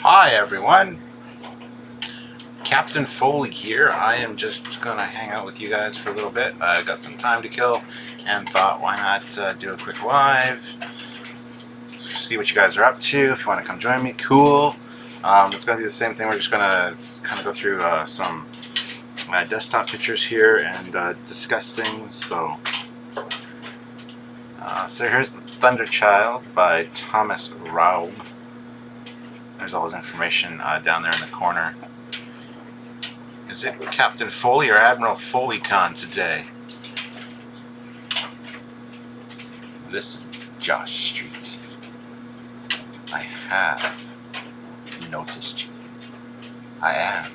Hi everyone, Captain Foley here. I am just gonna hang out with you guys for a little bit. I got some time to kill and thought why not do a quick live, see what you guys are up to. If you want to come join me, cool. It's gonna be the same thing. We're just gonna kind of go through some desktop pictures here and discuss things. So here's the Thunder Child by Thomas Raub. There's all his information down there in the corner. Is it Captain Foley or Admiral Foley-Con today? Listen, Josh Street. I have noticed you. I am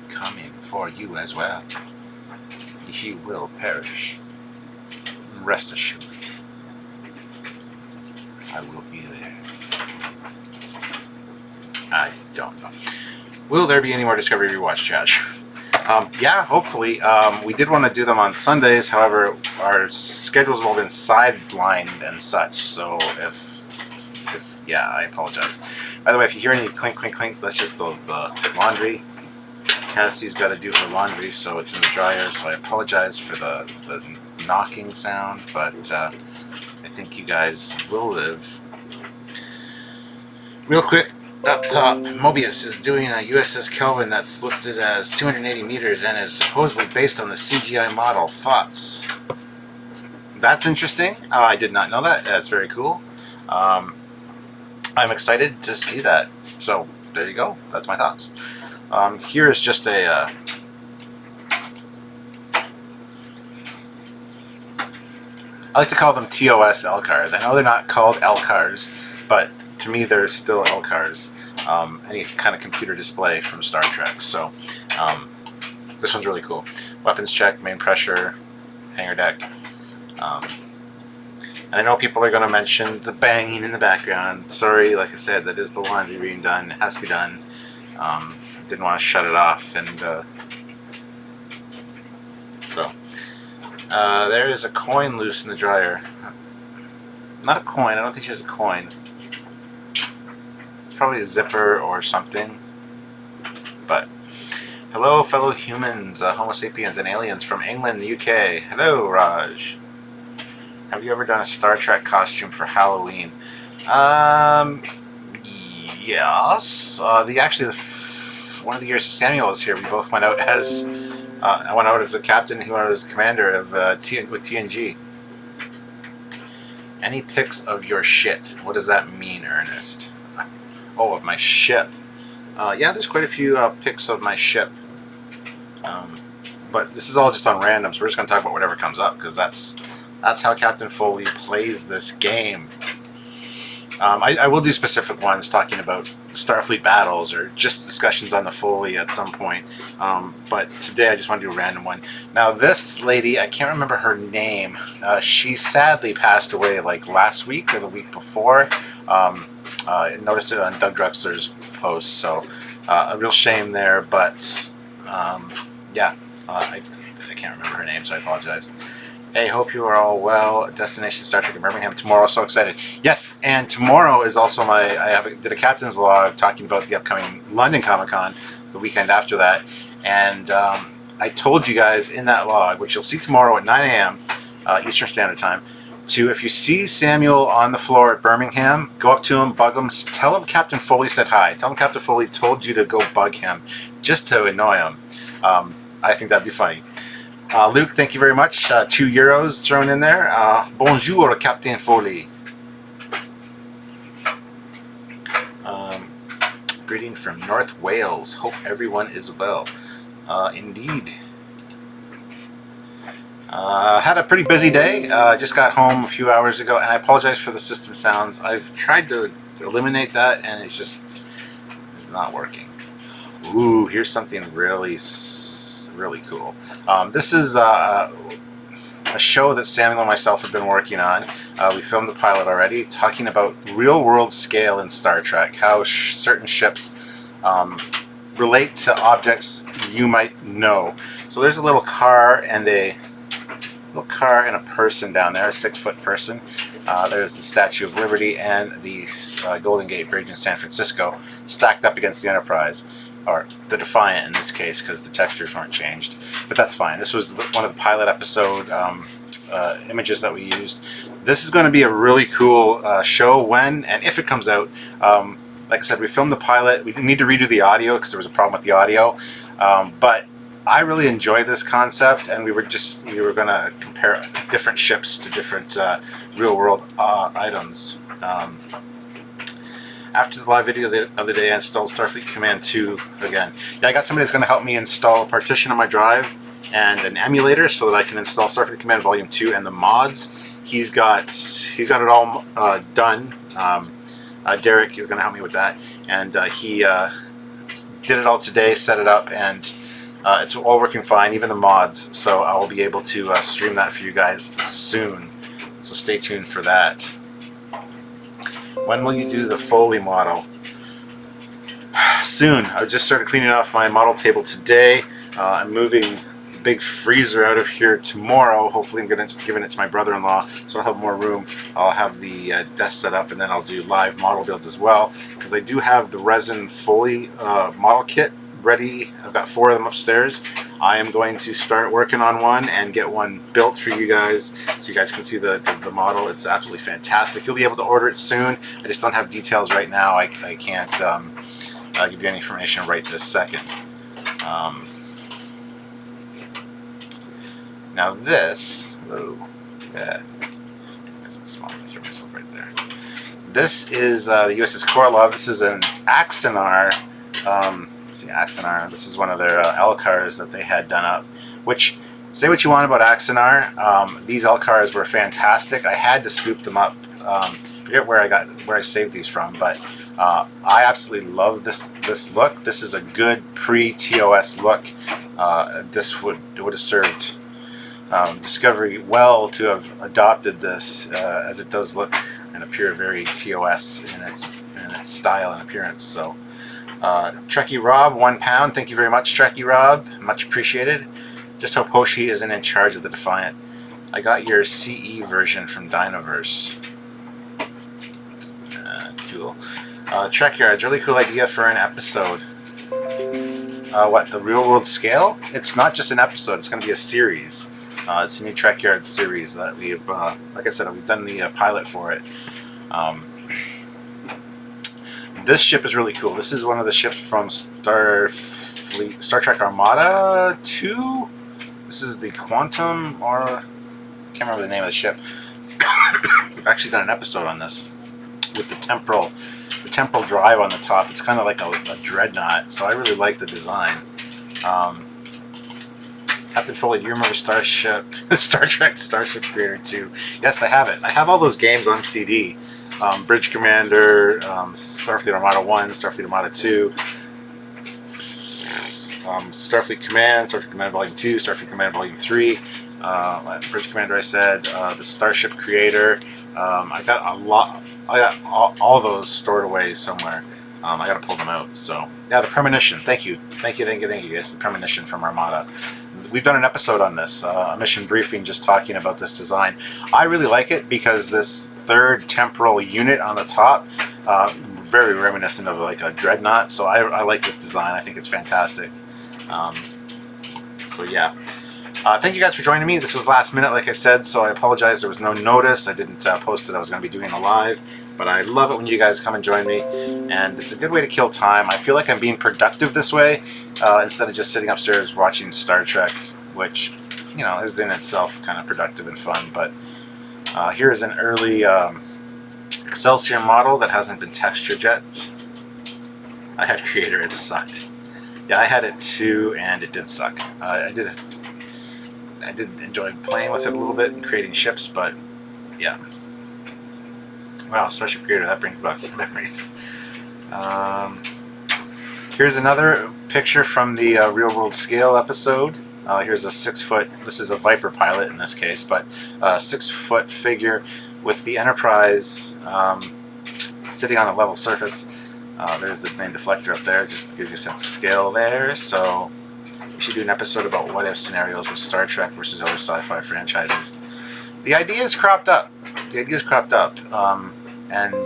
coming for you as well. You will perish. Rest assured. I will be there. I don't know. Will there be any more Discovery Rewatch chat? Yeah, hopefully. We did want to do them on Sundays, however, our schedules have all been sidelined and such, so yeah, I apologize. By the way, if you hear any clink, clink, clink, that's just the laundry. Cassie's got to do her laundry, so it's in the dryer, so I apologize for the knocking sound, but I think you guys will live. Real quick, up top, Mobius is doing a USS Kelvin that's listed as 280 meters and is supposedly based on the CGI model. Thoughts? That's interesting. I did not know that. That's very cool. I'm excited to see that. So, there you go. That's my thoughts. Here is just a... I like to call them TOS LCARs. I know they're not called LCARs, but to me they're still LCARs. Any kind of computer display from Star Trek. So this one's really cool. Weapons check, main pressure, hangar deck. And I know people are going to mention the banging in the background. Sorry, like I said, that is the laundry being done. It has to be done. Didn't want to shut it off, and so there is a coin loose in the dryer. Not a coin. I don't think she has a coin. Probably a zipper or something. But hello, fellow humans, Homo sapiens, and aliens from England, the UK. Hello, Raj. Have you ever done a Star Trek costume for Halloween? Yes. One of the years Samuel was here, we both went out as I went out as a captain. He went out as a commander of with TNG. Any pics of your shit? What does that mean, Ernest? Oh, of my ship. Yeah, there's quite a few pics of my ship. But this is all just on random, so we're just going to talk about whatever comes up, because that's how Captain Foley plays this game. I will do specific ones talking about Starfleet battles or just discussions on the Foley at some point. But today I just want to do a random one. Now this lady, I can't remember her name. She sadly passed away like last week or the week before. I noticed it on Doug Drexler's post, so a real shame there, but yeah, I can't remember her name, so I apologize. Hey, hope you are all well. Destination Star Trek in Birmingham tomorrow, so excited. Yes, and tomorrow is also did a captain's log talking about the upcoming London Comic-Con, the weekend after that, and I told you guys in that log, which you'll see tomorrow at 9 a.m. Eastern Standard Time, if you see Samuel on the floor at Birmingham, go up to him, bug him, tell him Captain Foley said hi. Tell him Captain Foley told you to go bug him, just to annoy him. I think that'd be funny. Luke, thank you very much. €2 thrown in there. Bonjour, Captain Foley. Greeting from North Wales. Hope everyone is well. Indeed. Had a pretty busy day. Just got home a few hours ago, and I apologize for the system sounds. I've tried to eliminate that, and it's not working. Ooh, here's something really cool. This is a show that Samuel and myself have been working on. We filmed the pilot already, talking about real-world scale in Star Trek, how certain ships relate to objects you might know. So there's a little car and a person down there, a 6-foot person. There's the Statue of Liberty and the Golden Gate Bridge in San Francisco stacked up against the Enterprise, or the Defiant in this case, because the textures weren't changed. But that's fine. This was one of the pilot episode images that we used. This is going to be a really cool show when and if it comes out. Like I said, we filmed the pilot. We didn't need to redo the audio because there was a problem with the audio. But I really enjoy this concept, and we were going to compare different ships to different real-world items. After the live video the other day, I installed Starfleet Command 2 again. Yeah, I got somebody that's going to help me install a partition on my drive and an emulator so that I can install Starfleet Command Volume 2 and the mods. He's got it all done. Derek is going to help me with that, and he did it all today, set it up, and it's all working fine, even the mods. So I'll be able to stream that for you guys soon. So stay tuned for that. When will you do the Foley model? Soon. I just started cleaning off my model table today. I'm moving the big freezer out of here tomorrow. Hopefully I'm going to give it to my brother-in-law, so I'll have more room. I'll have the desk set up, and then I'll do live model builds as well, because I do have the resin Foley model kit ready. I've got 4 of them upstairs. I am going to start working on one and get one built for you guys so you guys can see the model. It's absolutely fantastic. You'll be able to order it soon. I just don't have details right now. I can't give you any information right this second. Now this, yeah, that's a small, I threw myself right there. This is the USS Korolev. This is an Axanar. Axanar. This is one of their LCARs that they had done up. Which, say what you want about Axanar, these LCARs were fantastic. I had to scoop them up. Forget where I saved these from, but I absolutely love this look. This is a good pre-TOS look. This would have served Discovery well to have adopted this, as it does look and appear very TOS in its style and appearance. So. Trekkie Rob, £1. Thank you very much, Trekkie Rob. Much appreciated. Just hope Hoshi isn't in charge of the Defiant. I got your CE version from Dinoverse. Cool. Trekyards, really cool idea for an episode. What, the real world scale? It's not just an episode, it's going to be a series. It's a new Trekyards series that we've, like I said, we've done the pilot for it. This ship is really cool. This is one of the ships from Star Trek Armada 2. This is the Quantum, or I can't remember the name of the ship. We've actually done an episode on this with the temporal drive on the top. It's kind of like a dreadnought, so I really like the design. Captain Foley, do you remember Star Trek Starship Creator 2? Yes, I have it. I have all those games on CD. Bridge Commander, Starfleet Armada 1, Starfleet Armada 2, Starfleet Command Volume 2, Starfleet Command Volume 3, Bridge Commander I said, the Starship Creator. I got all those stored away somewhere. I got to pull them out. So yeah, the Premonition. Thank you guys. The Premonition from Armada. We've done an episode on this, a mission briefing, just talking about this design. I really like it because this third temporal unit on the top, very reminiscent of like a dreadnought. So I like this design. I think it's fantastic. So yeah. Thank you guys for joining me. This was last minute, like I said, so I apologize. There was no notice. I didn't post that I was going to be doing a live. But I love it when you guys come and join me, and it's a good way to kill time. I feel like I'm being productive this way, instead of just sitting upstairs watching Star Trek, which, you know, is in itself kind of productive and fun. But here is an early Excelsior model that hasn't been textured yet. I had Creator, it sucked. Yeah, I had it too, and it did suck. I did enjoy playing with it a little bit and creating ships, but yeah. Wow, Starship Creator, that brings back some memories. Here's another picture from the Real World Scale episode. Here's a 6-foot, this is a Viper pilot in this case, but a 6-foot figure with the Enterprise sitting on a level surface. There's the main deflector up there, just to give you a sense of scale there. So we should do an episode about what if scenarios with Star Trek versus other sci-fi franchises. The ideas cropped up. the ideas cropped up, and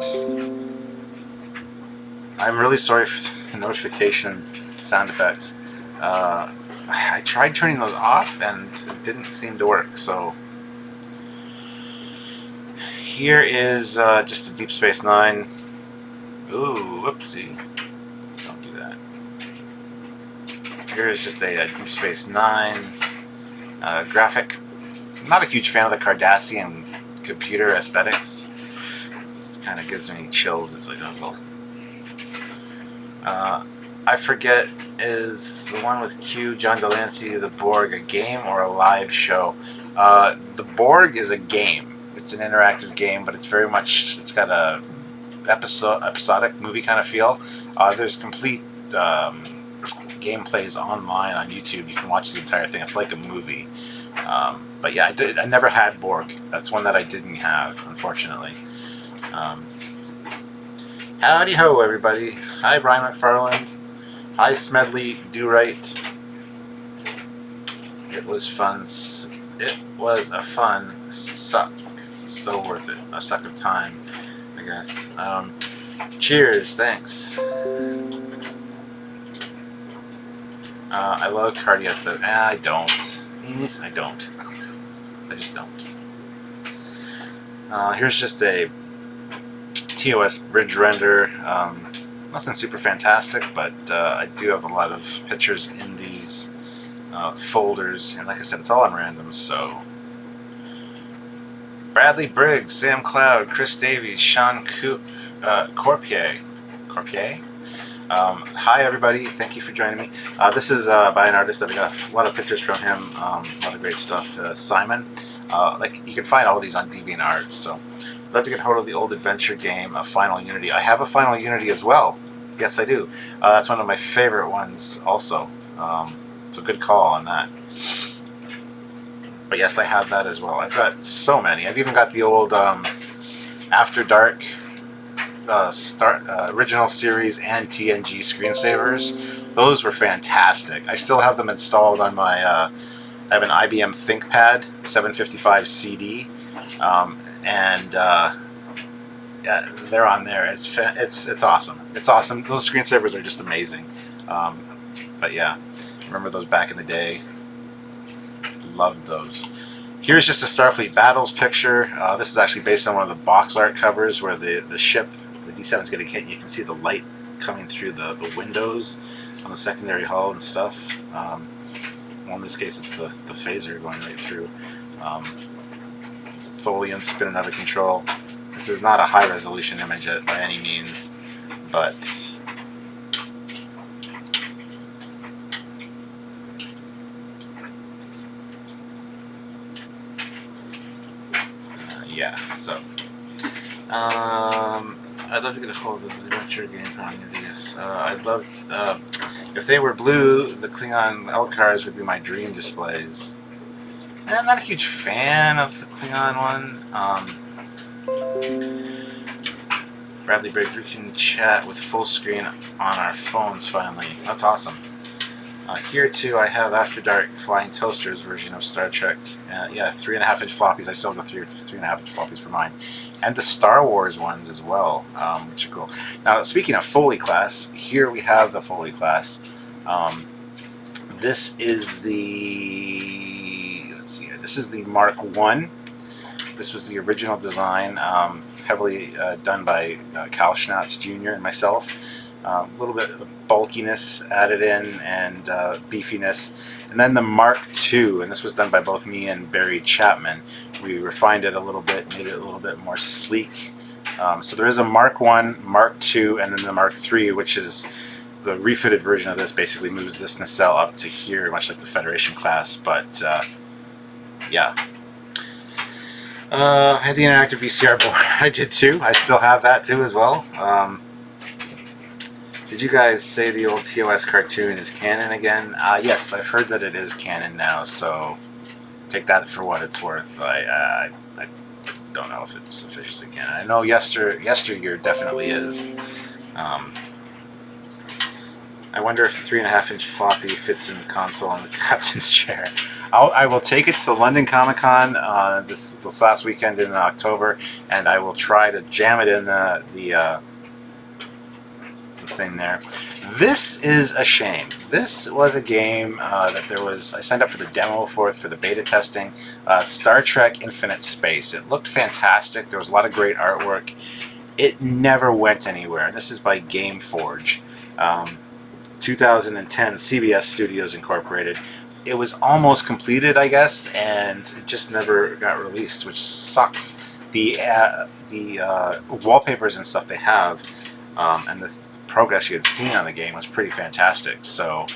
I'm really sorry for the notification sound effects. I tried turning those off and it didn't seem to work, so here is just a Deep Space Nine. Ooh, whoopsie. Don't do that. Here is just a Deep Space Nine graphic. I'm not a huge fan of the Cardassian computer aesthetics. It kind of gives me chills. It's like, oh, I forget, is the one with Q, John Delancey, the Borg, a game or a live show? The Borg is a game. It's an interactive game, but it's very much, it's got a episodic movie kind of feel. There's complete gameplays online on YouTube. You can watch the entire thing. It's like a movie. But yeah, I never had Borg. That's one that I didn't have, unfortunately. Howdy ho, everybody. Hi, Brian McFarland. Hi, Smedley Do-Right. It was fun. It was a fun suck. So worth it. A suck of time, I guess. Cheers. Thanks. I love Cardias though. I don't. I don't. I just don't. Here's just a TOS bridge render. Nothing super fantastic, but I do have a lot of pictures in these folders, and like I said, it's all on random. So Bradley Briggs, Sam Cloud, Chris Davies, Sean Corpier. Hi everybody, thank you for joining me. This is by an artist that I got a lot of pictures from him, a lot of great stuff. Simon. Like, you can find all of these on DeviantArt. So I'd love to get hold of the old adventure game of Final Unity. I have a Final Unity as well. Yes, I do. That's one of my favorite ones also. So good call on that. But yes, I have that as well. I've got so many. I've even got the old After Dark original series and TNG screensavers. Those were fantastic. I still have them installed on my I have an IBM ThinkPad 755 CD, and yeah, they're on there. It's awesome. It's awesome. Those screensavers are just amazing. But yeah, remember those back in the day. Loved those. Here's just a Starfleet Battles picture. This is actually based on one of the box art covers where the ship, the D7 is getting hit, and you can see the light coming through the windows on the secondary hull and stuff. Well, in this case, it's the phaser going right through. Tholian spinning out of control. This is not a high resolution image by any means, but yeah, so I'd love to get a hold of the adventure game on these. I'd love if they were blue, the Klingon L-cars would be my dream displays. And I'm not a huge fan of the Klingon one. Bradley Briggs, we can chat with full screen on our phones finally. That's awesome. Here too, I have After Dark Flying Toasters version of Star Trek. Yeah, 3.5-inch floppies. I still have the 3.5-inch floppies for mine, and the Star Wars ones as well, which are cool. Now, speaking of Foley class, here we have the Foley class. This is the this is the Mark 1. This was the original design, heavily done by Cal Schnatz Jr. and myself. A little bit of bulkiness added in and beefiness. And then the Mark II, and this was done by both me and Barry Chapman. We refined it a little bit, made it a little bit more sleek. So there is a Mark I, Mark II, and then the Mark III, which is the refitted version of this. Basically moves this nacelle up to here, much like the Federation class. But yeah. I had the interactive VCR board. I did too. I still have that too as well. Did you guys say the old TOS cartoon is canon again? Yes, I've heard that it is canon now, so take that for what it's worth. I don't know if it's officially canon. I know yesteryear definitely is. I wonder if the 3.5-inch floppy fits in the console on the captain's chair. I will take it to London Comic Con this last weekend in October, and I will try to jam it in the thing there. This is a shame. This was a game that I signed up for the demo for the beta testing. Star Trek Infinite Space. It looked fantastic. There was a lot of great artwork. It never went anywhere. This is by Gameforge. 2010, CBS Studios Incorporated. It was almost completed, I guess, and it just never got released, which sucks. The wallpapers and stuff they have, and the progress you had seen on the game was pretty fantastic. So,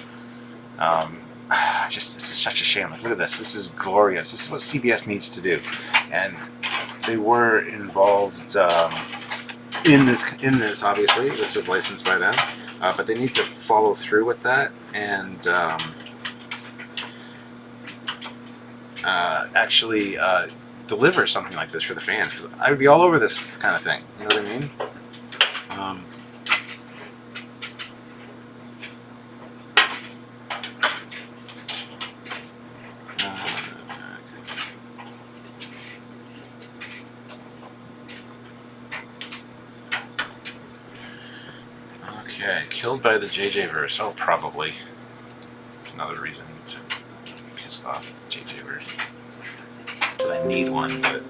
it's such a shame. Like, look at this. This is glorious. This is what CBS needs to do, and they were involved in this. Obviously, this was licensed by them, but they need to follow through with that and actually deliver something like this for the fans. Because I would be all over this kind of thing. You know what I mean? Okay, killed by the JJ verse. Oh, probably. That's another reason to be pissed off at the JJ verse. But I need one, but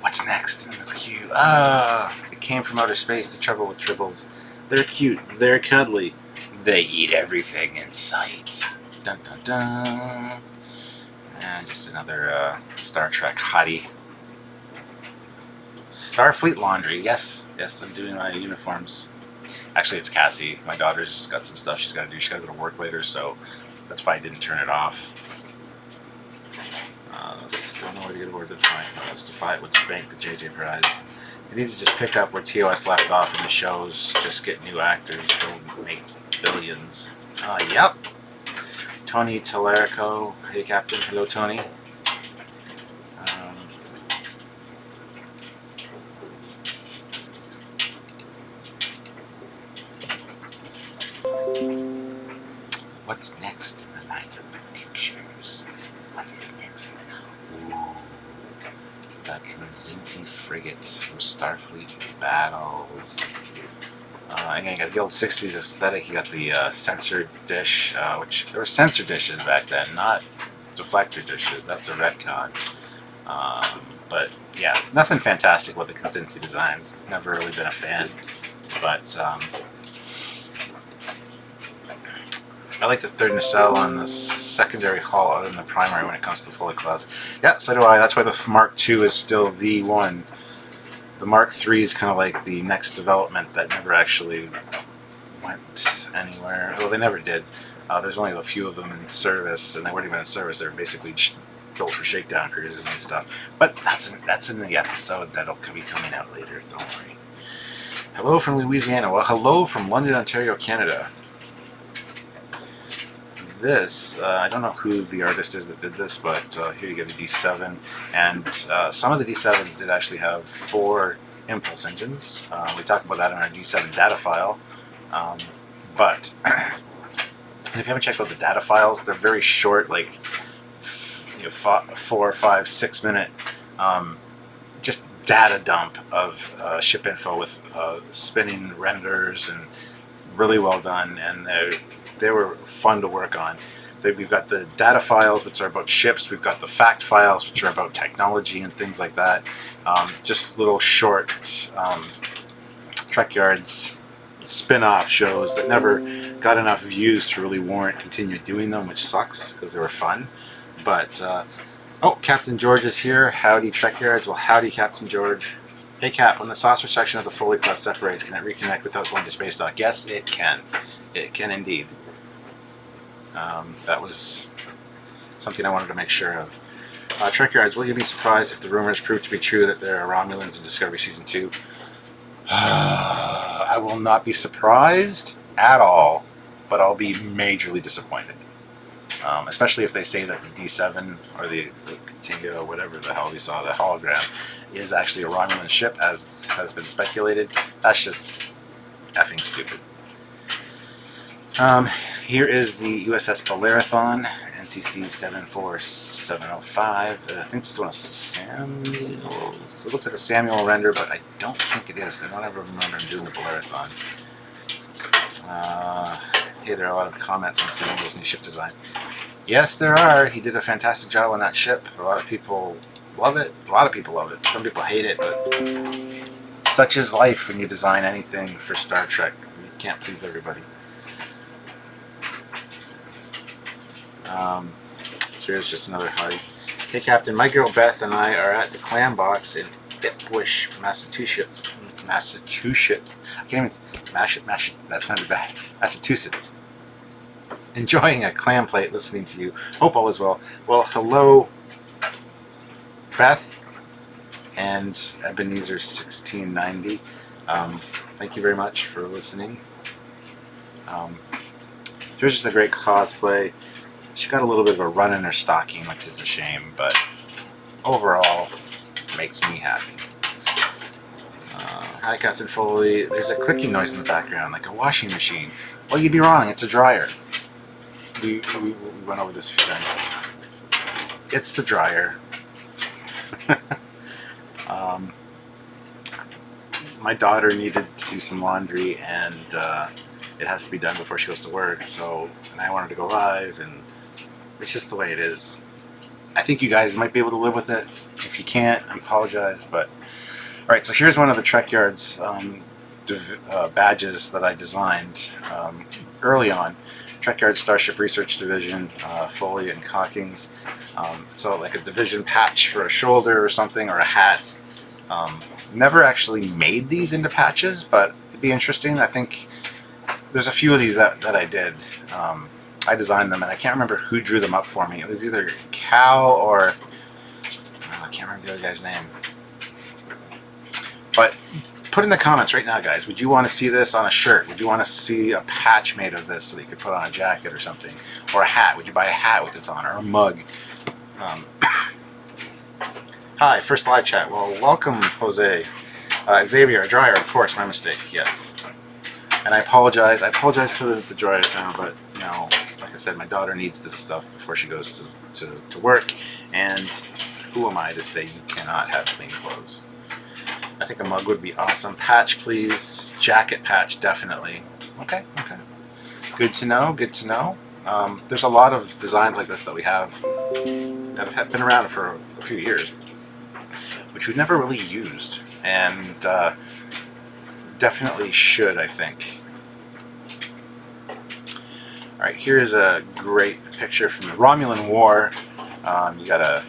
what's next in the queue? It came from outer space. The trouble with tribbles. They're cute. They're cuddly. They eat everything in sight. Dun dun dun. And just another Star Trek hottie. Starfleet laundry. Yes, I'm doing my uniforms. Actually, it's Cassie. My daughter's got some stuff she's got to do. She's got to go to work later, so that's why I didn't turn it off. Still no way to get aboard the fight. Let's defy it would spank the JJ prize. I need to just pick up where TOS left off in the shows. Just get new actors. They'll make billions. Yep. Tony Tallarico. Hey, Captain. Hello, Tony. What's next in the lineup of pictures? What is next? Ooh, the Kensington frigate from Starfleet Battles. Again, you got the old 60s aesthetic. You got the sensor dish, which there were sensor dishes back then, not deflector dishes. That's a retcon. But yeah, nothing fantastic with the Kensington designs. Never really been a fan, but I like the third nacelle on the secondary hull other than the primary when it comes to the Foley class. Yeah, so do I. That's why the Mark II is still V1. The Mark III is kind of like the next development that never actually went anywhere. Well, they never did. There's only a few of them in service, and they weren't even in service. They were basically built for shakedown cruises and stuff. But that's in the episode that'll be coming out later. Don't worry. Hello from Louisiana. Well, hello from London, Ontario, Canada. This, I don't know who the artist is that did this, but here you get a D7, and some of the D7s did actually have 4 impulse engines. We talked about that in our D7 data file, but if you haven't checked out the data files, they're very short, like 4, 5, 6 minute just data dump of ship info with spinning renders, and really well done, and they were fun to work on. We've got the data files, which are about ships. We've got the fact files, which are about technology and things like that. Just little short Trekyards spin-off shows that never got enough views to really warrant continuing doing them, which sucks because they were fun. But, oh, Captain George is here. Howdy, Trekyards. Well, howdy, Captain George. Hey, Cap, when the saucer section of the Foley class separates, can it reconnect without going to space dock? Yes, it can. It can indeed. That was something I wanted to make sure of. Trekyards, will you be surprised if the rumors prove to be true that there are Romulans in Discovery Season 2? I will not be surprised at all, but I'll be majorly disappointed. Especially if they say that the D7 or the Katinga or whatever the hell we saw, the hologram, is actually a Romulan ship, as has been speculated. That's just effing stupid. Here is the USS Bellerophon, NCC 74705. I think this is one of Samuel's. It looks like a Samuel render, but I don't think it is, because I don't ever remember him doing the Bellerophon. Hey, there are a lot of comments on Samuel's new ship design. Yes, there are. He did a fantastic job on that ship. A lot of people love it. A lot of people love it. Some people hate it, but such is life when you design anything for Star Trek. You can't please everybody. So here's just another hi. Hey Captain, my girl Beth and I are at the Clam Box in Ipswich, Massachusetts. I can't even that sounded bad. Massachusetts. Enjoying a clam plate, listening to you. Hope all is well. Well, hello, Beth and Ebenezer 1690. Thank you very much for listening. Here's just a great cosplay. She got a little bit of a run in her stocking, which is a shame, but overall, makes me happy. Hi, Captain Foley. There's a clicking noise in the background, like a washing machine. Well, you'd be wrong. It's a dryer. We went over this a few times. It's the dryer. My daughter needed to do some laundry, and it has to be done before she goes to work. And I wanted to go live, and it's just the way it is. I think you guys might be able to live with it. If you can't, I apologize. But all right, so here's one of the Trekyards badges that I designed early on. Trekyard Starship Research Division, Foley and Cockings. So like a division patch for a shoulder or something, or a hat. Never actually made these into patches, but it'd be interesting. I think there's a few of these that I did. I designed them, and I can't remember who drew them up for me. It was either Cal or I can't remember the other guy's name. But put in the comments right now, guys. Would you want to see this on a shirt? Would you want to see a patch made of this so that you could put on a jacket or something? Or a hat? Would you buy a hat with this on? Or a mug? Hi, first live chat. Well, welcome, Jose. Xavier, a dryer, of course, my mistake, yes. And I apologize. I apologize for the dryer sound, but, you know, like I said, my daughter needs this stuff before she goes to work. And who am I to say you cannot have clean clothes? I think a mug would be awesome. Patch, please. Jacket patch, definitely. Okay. Good to know, good to know. There's a lot of designs like this that we have that have been around for a few years, which we've never really used, and definitely should, I think. Alright, here's a great picture from the Romulan War. You gotta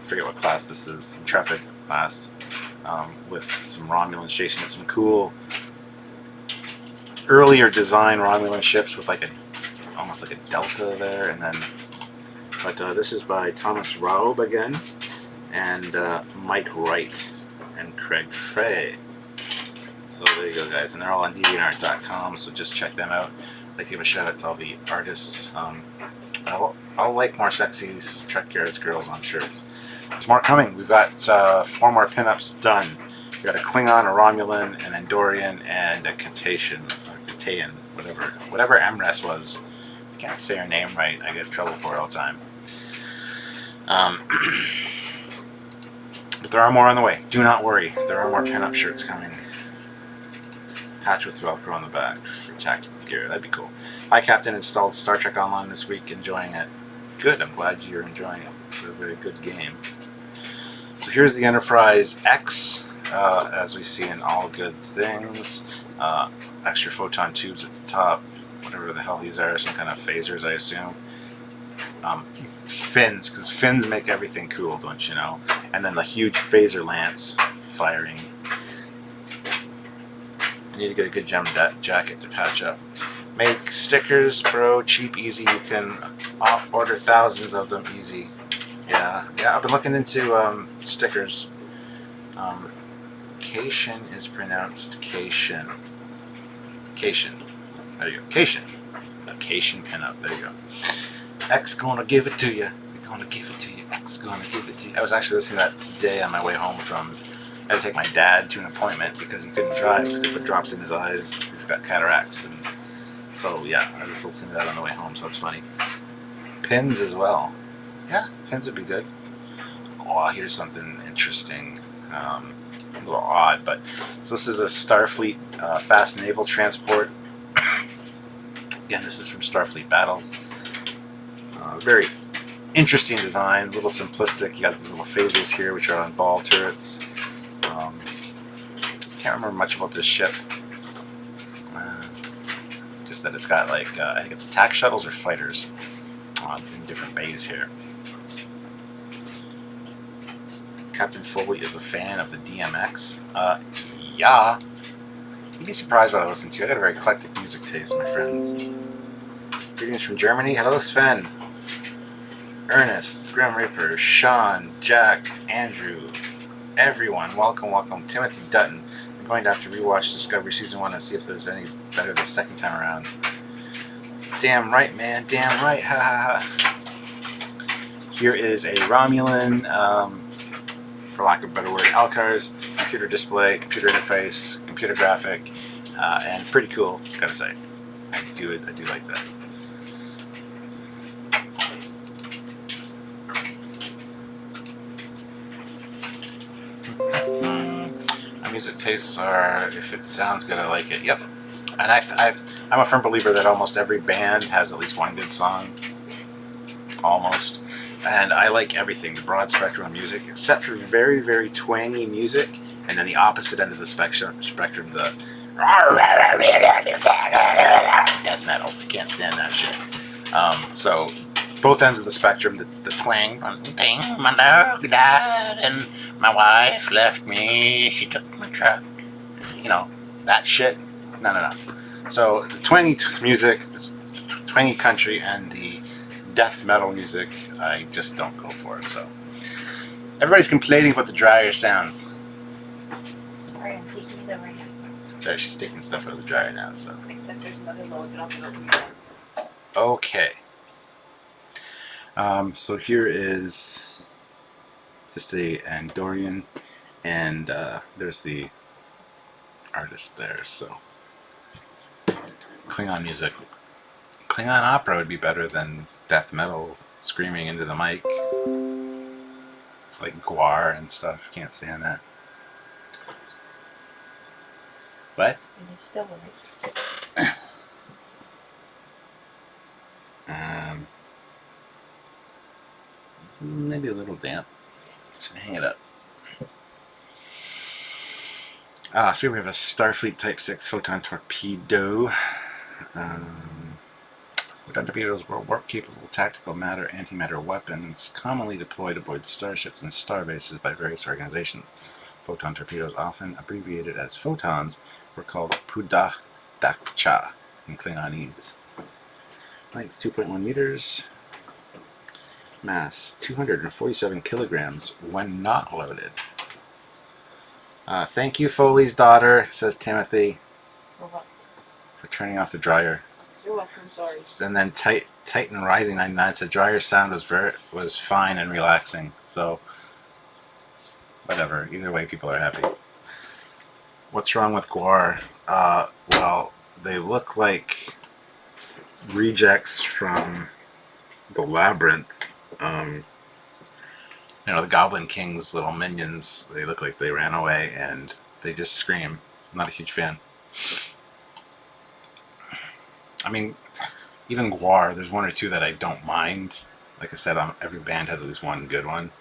forget what class this is, Intrepid class. With some Romulans chasing at some cool earlier design Romulan ships with like almost like a delta there, and then this is by Thomas Raub again, and Mike Wright and Craig Frey. So there you go, guys, and they're all on deviantart.com, so just check them out. I'd like to give a shout out to all the artists. I'll like more sexy Trekyards girls on shirts. There's more coming. We've got 4 more pinups done. We've got a Klingon, a Romulan, an Andorian, and a Katayan, whatever Emrys was. I can't say her name right. I get in trouble for it all the time. But there are more on the way. Do not worry. There are more pinup shirts coming. Patch with Velcro on the back for tactical gear. That'd be cool. Hi, Captain. Installed Star Trek Online this week. Enjoying it. Good. I'm glad you're enjoying it. It's a very good game. So here's the Enterprise X, as we see in all good things. Extra photon tubes at the top, whatever the hell these are, some kind of phasers, I assume. Fins, because fins make everything cool, don't you know? And then the huge phaser lance firing. I need to get a good gem jacket to patch up. Make stickers, bro, cheap, easy. You can order thousands of them easy. Yeah, I've been looking into stickers. Cation is pronounced Cation. Cation. There you go. Cation. A Cation pinup. There you go. X gonna give it to you. We're gonna give it to you. X gonna give it to you. I was actually listening to that today on my way home from. I had to take my dad to an appointment because he couldn't drive because he put drops in his eyes. He's got cataracts, and So yeah, I was listening to that on the way home, so it's funny. Pins as well. Yeah, pins would be good. Oh, here's something interesting. A little odd, but so this is a Starfleet fast naval transport. Again, this is from Starfleet Battles. Very interesting design, a little simplistic. You got these little phasers here, which are on ball turrets. Can't remember much about this ship. Just that it's got like, I think it's attack shuttles or fighters in different bays here. Captain Foley is a fan of the DMX. Yeah. You'd be surprised what I listen to. I got a very eclectic music taste, my friends. Greetings from Germany. Hello, Sven. Ernest, Grim Reaper, Sean, Jack, Andrew, everyone. Welcome, welcome. Timothy Dutton. I'm going to have to rewatch Discovery Season 1 and see if there's any better the second time around. Damn right, man. Damn right. Ha ha ha. Here is a Romulan, for lack of a better word, Alcar's computer display, computer interface, computer graphic, and pretty cool, gotta say. I do like that. My music tastes are, if it sounds good, I like it. Yep. And I'm a firm believer that almost every band has at least one good song. Almost. And I like everything, the broad spectrum of music, except for very, very twangy music, and then the opposite end of the spectrum, the death metal. I can't stand that shit. So both ends of the spectrum, the twang, my dog died and my wife left me, she took my truck, you know, that shit. No. So the twangy music, the twangy country, and the death metal music, I just don't go for it. So everybody's complaining about the drier sounds. Sorry, I'm taking them right now. There, she's taking stuff out of the dryer now. So Except there's another load, but I'll be opening it. okay. So here is just a Andorian, and there's the artist there. So Klingon music. Klingon opera would be better than death metal screaming into the mic, like Guar and stuff. Can't stand that. What? Is it still working? Maybe a little damp. Just hang it up. So we have a Starfleet Type 6 photon torpedo. Photon torpedoes were warp-capable tactical matter antimatter weapons commonly deployed aboard starships and starbases by various organizations. Photon torpedoes, often abbreviated as photons, were called Pudakcha in Klingonese. Length 2.1 meters. Mass 247 kilograms when not loaded. Thank you, Foley's daughter, says Timothy, for turning off the dryer. You're welcome, sorry. And then Titan Rising 99 said dryer sound was fine and relaxing. So whatever. Either way, people are happy. What's wrong with Guar? Well, they look like rejects from the Labyrinth. You know, the Goblin King's little minions. They look like they ran away and they just scream. I'm not a huge fan. I mean, even Guar, there's one or two that I don't mind. Like I said, every band has at least one good one.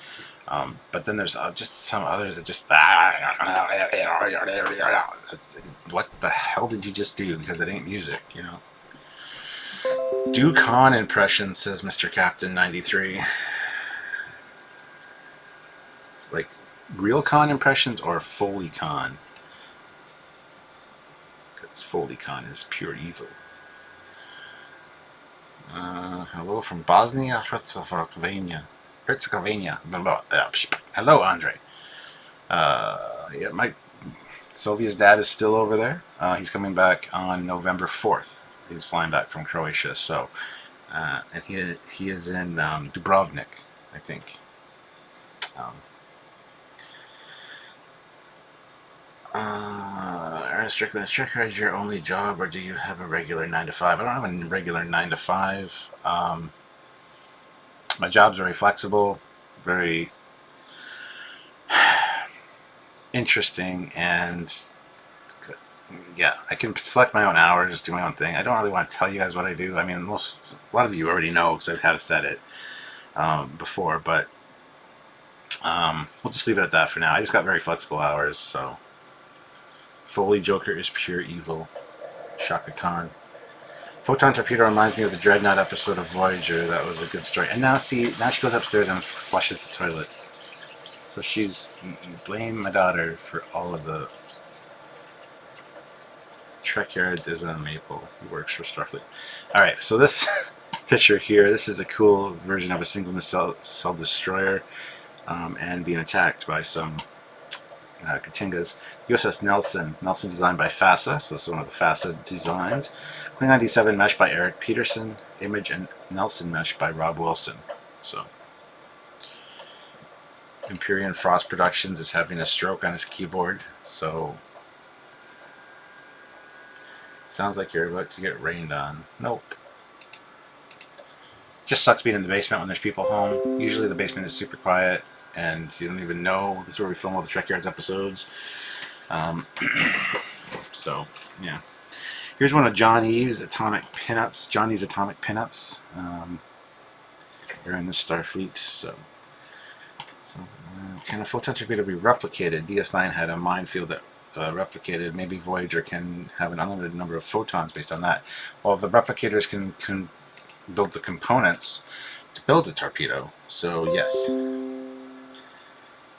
But then there's just some others that just... what the hell did you just do? Because it ain't music, you know? Do con impressions, says Mr. Captain 93. Like, real con impressions or Foley con? Because Foley con is pure evil. Hello from Bosnia Herzegovina. Hello, Andre. Yeah, my Sylvia's dad is still over there. He's coming back on November 4th. He's flying back from Croatia. So, and he is in Dubrovnik, I think. Strickland, is Trekyards your only job, or do you have a regular 9 to 5? I don't have a regular 9 to 5. My job's very flexible, very interesting, and yeah, I can select my own hours, just do my own thing. I don't really want to tell you guys what I do. I mean, a lot of you already know because I have said it before, but we'll just leave it at that for now. I just got very flexible hours, so. Foley Joker is pure evil. Shaka Khan. Photon Torpedo reminds me of the Dreadnought episode of Voyager. That was a good story. And now, see, now she goes upstairs and flushes the toilet. So she's... Blame my daughter for all of the... Trekyards is a maple. He works for Starfleet. Alright, so this picture here, this is a cool version of a single nacelle destroyer and being attacked by some Katingas. USS Nelson. Nelson designed by FASA, so this is one of the FASA designs. Klingon D7 mesh by Eric Peterson. Image and Nelson mesh by Rob Wilson. So Empyrean Frost Productions is having a stroke on his keyboard, so sounds like you're about to get rained on. Nope. Just sucks being in the basement when there's people home. Usually the basement is super quiet and you don't even know. This is where we film all the Trekyards episodes. So, yeah. Here's one of Johnny's atomic pinups. Johnny's atomic pinups. They're in the Starfleet, so can a photon torpedo be replicated? DS9 had a minefield that replicated. Maybe Voyager can have an unlimited number of photons based on that. Well, the replicators can build the components to build a torpedo. So yes,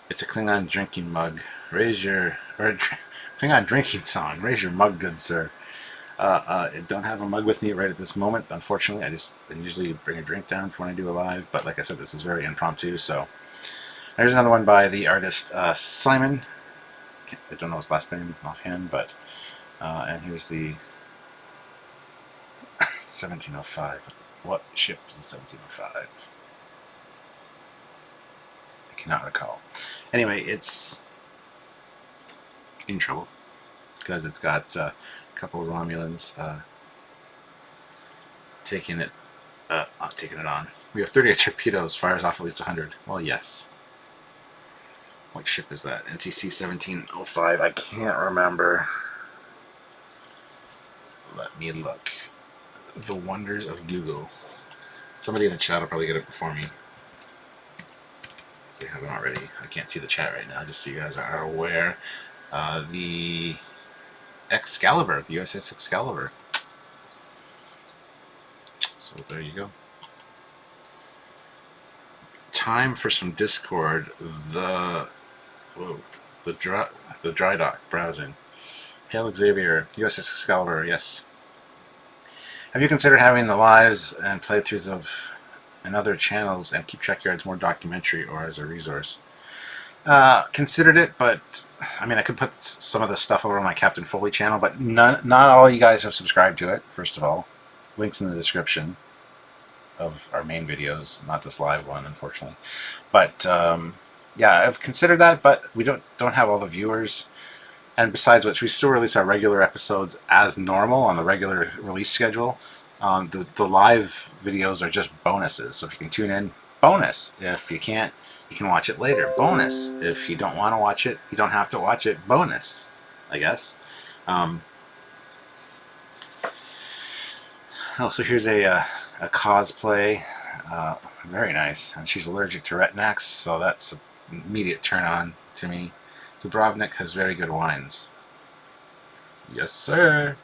it's a Klingon drinking mug. Raise your Klingon drinking song. Raise your mug, good sir. I don't have a mug with me right at this moment, unfortunately. I usually bring a drink down for when I do a live, but like I said, this is very impromptu. So there's another one by the artist Simon. I don't know his last name offhand, but and here's the 1705. What ship is the 1705? I cannot recall. Anyway, it's in trouble because it's got a couple of Romulans taking it on. We have 38 torpedoes, fires off at least 100. Well, yes. What ship is that? NCC 1705. I can't remember. Let me look. The wonders of Google. Somebody in the chat will probably get it before me. If they haven't already. I can't see the chat right now, just so you guys are aware. The Excalibur, the USS Excalibur. So there you go. Time for some Discord. The dry dock browsing. Hail Xavier, USS Excalibur, yes. Have you considered having the lives and playthroughs of and other channels and keep Trekyards more documentary or as a resource? Considered it, but I mean, I could put some of the stuff over on my Captain Foley channel, but not all you guys have subscribed to it. First of all, links in the description of our main videos, not this live one, unfortunately. But yeah, I've considered that, but we don't have all the viewers. And besides which, we still release our regular episodes as normal on the regular release schedule. The live videos are just bonuses. So if you can tune in, bonus. If you can't, you can watch it later. Bonus. If you don't want to watch it, you don't have to watch it. Bonus, I guess. Oh, so here's a cosplay. Very nice. And she's allergic to Retinax, so that's an immediate turn on to me. Dubrovnik has very good wines. Yes, sir.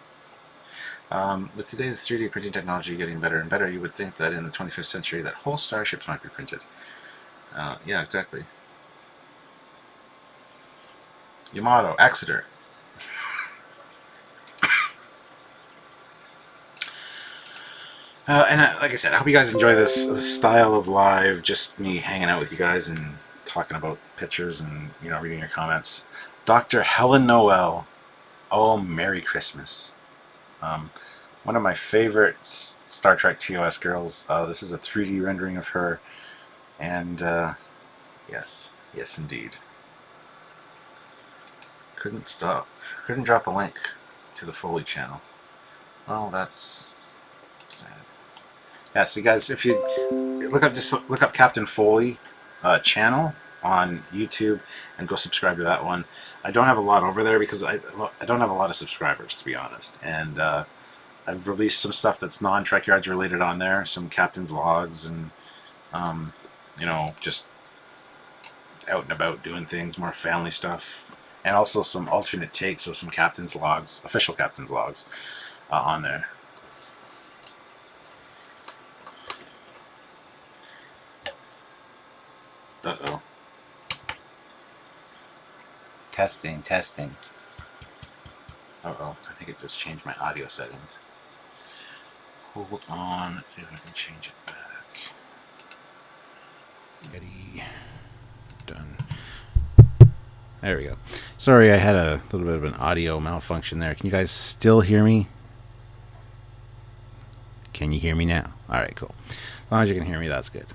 With today's 3D printing technology getting better and better, you would think that in the 25th century that whole starships might be printed. Yeah, exactly. Yamato, Exeter. And like I said, I hope you guys enjoy this style of live, just me hanging out with you guys and talking about pictures and, you know, reading your comments. Dr. Helen Noel. Oh, Merry Christmas. One of my favorite Star Trek TOS girls. This is a 3D rendering of her. And yes indeed. Couldn't stop. Couldn't drop a link. to the Foley channel. Well, that's sad. Yeah, so you guys, if you look up Captain Foley channel on YouTube and go subscribe to that one. I don't have a lot over there because I don't have a lot of subscribers, to be honest, and I've released some stuff that's non-Trekyards related on there, some captain's logs and you know, just out and about doing things, more family stuff, and also some alternate takes of some captain's logs, official captain's logs on there. Uh-oh. Testing. Uh-oh, I think it just changed my audio settings. Hold on, let's see if I can change it back. Ready. Done. There we go. Sorry, I had a little bit of an audio malfunction there. Can you guys still hear me? Can you hear me now? Alright, cool. As long as you can hear me, that's good.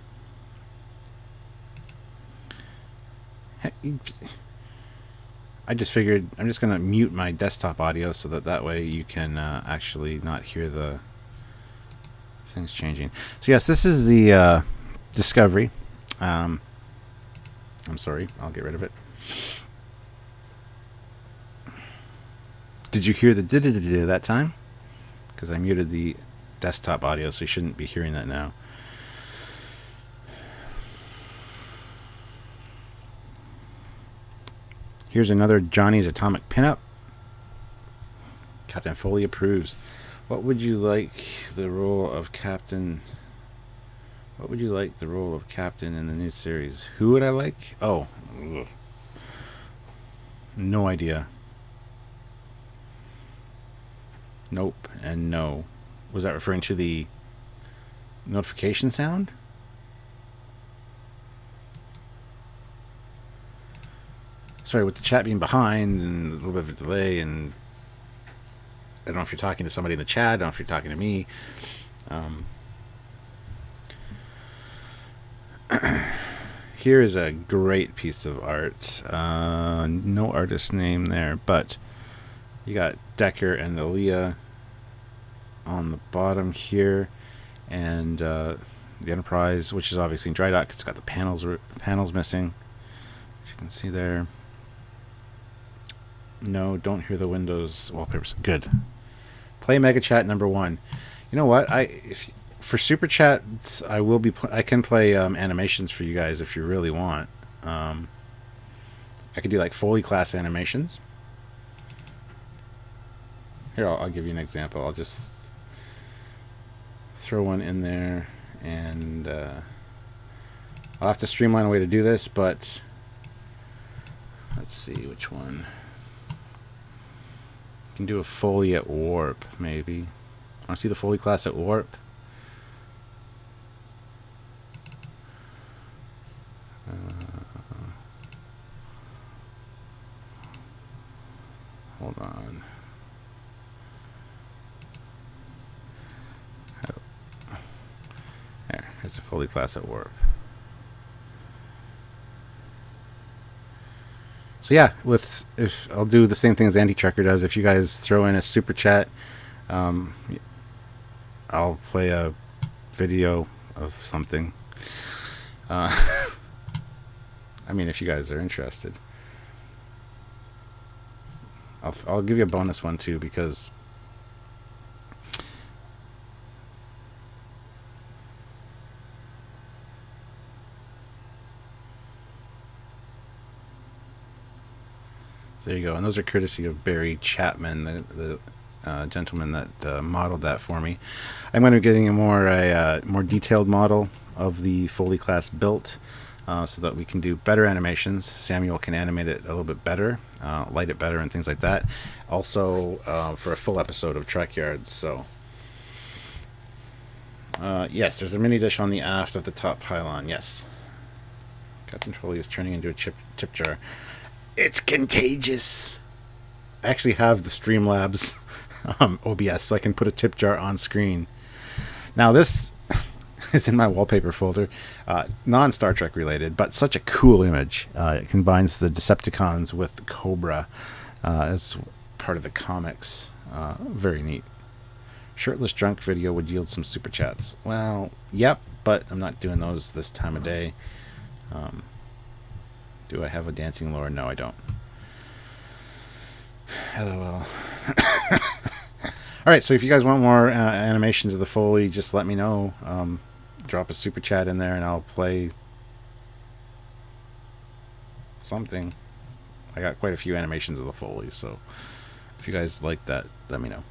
I just figured I'm just going to mute my desktop audio so that way you can actually not hear the things changing. So yes, this is the Discovery. I'm sorry, I'll get rid of it. Did you hear the did that time? Because I muted the desktop audio, so you shouldn't be hearing that now. Here's another Johnny's Atomic Pinup. Captain Foley approves. What would you like the role of Captain? What would you like the role of Captain in the new series? Who would I like? Oh, ugh. No idea. Nope and no. Was that referring to the notification sound? Sorry, with the chat being behind and a little bit of a delay, and I don't know if you're talking to somebody in the chat, I don't know if you're talking to me. Here is a great piece of art. No artist name there, but you got Decker and Aaliyah on the bottom here, and the Enterprise, which is obviously in dry dock. It's got the panels missing, as you can see there. No, don't hear the Windows wallpapers. Good. Play Mega Chat #1. You know what? For Super Chats, I can play animations for you guys if you really want. I could do like Foley class animations. Here, I'll give you an example. I'll just throw one in there, and I'll have to streamline a way to do this, but let's see which one. Can do a Foley at warp, maybe. Want to see the Foley class at warp? Hold on. There's a Foley class at warp. So yeah, if I'll do the same thing as Andy Trekker does. If you guys throw in a super chat, I'll play a video of something. I mean, if you guys are interested, I'll give you a bonus one too, because there you go. And those are courtesy of Barry Chapman, the gentleman that modeled that for me. I'm going to be getting a more detailed model of the Foley class built, so that we can do better animations. Samuel can animate it a little bit better, light it better, and things like that. Also, for a full episode of Trekyards. So, yes, there's a mini dish on the aft of the top pylon. Yes, Captain Foley is turning into a tip jar. It's contagious. I actually have the Streamlabs OBS, so I can put a tip jar on screen. Now this is in my wallpaper folder, non-Star Trek related, but such a cool image. It combines the Decepticons with the Cobra as part of the comics. Very neat. Shirtless drunk video would yield some super chats. Well, yep, but I'm not doing those this time of day. Do I have a dancing lore? No, I don't. LOL. Alright, so if you guys want more animations of the Foley, just let me know. Drop a super chat in there and I'll play something. I got quite a few animations of the Foley, so if you guys like that, let me know.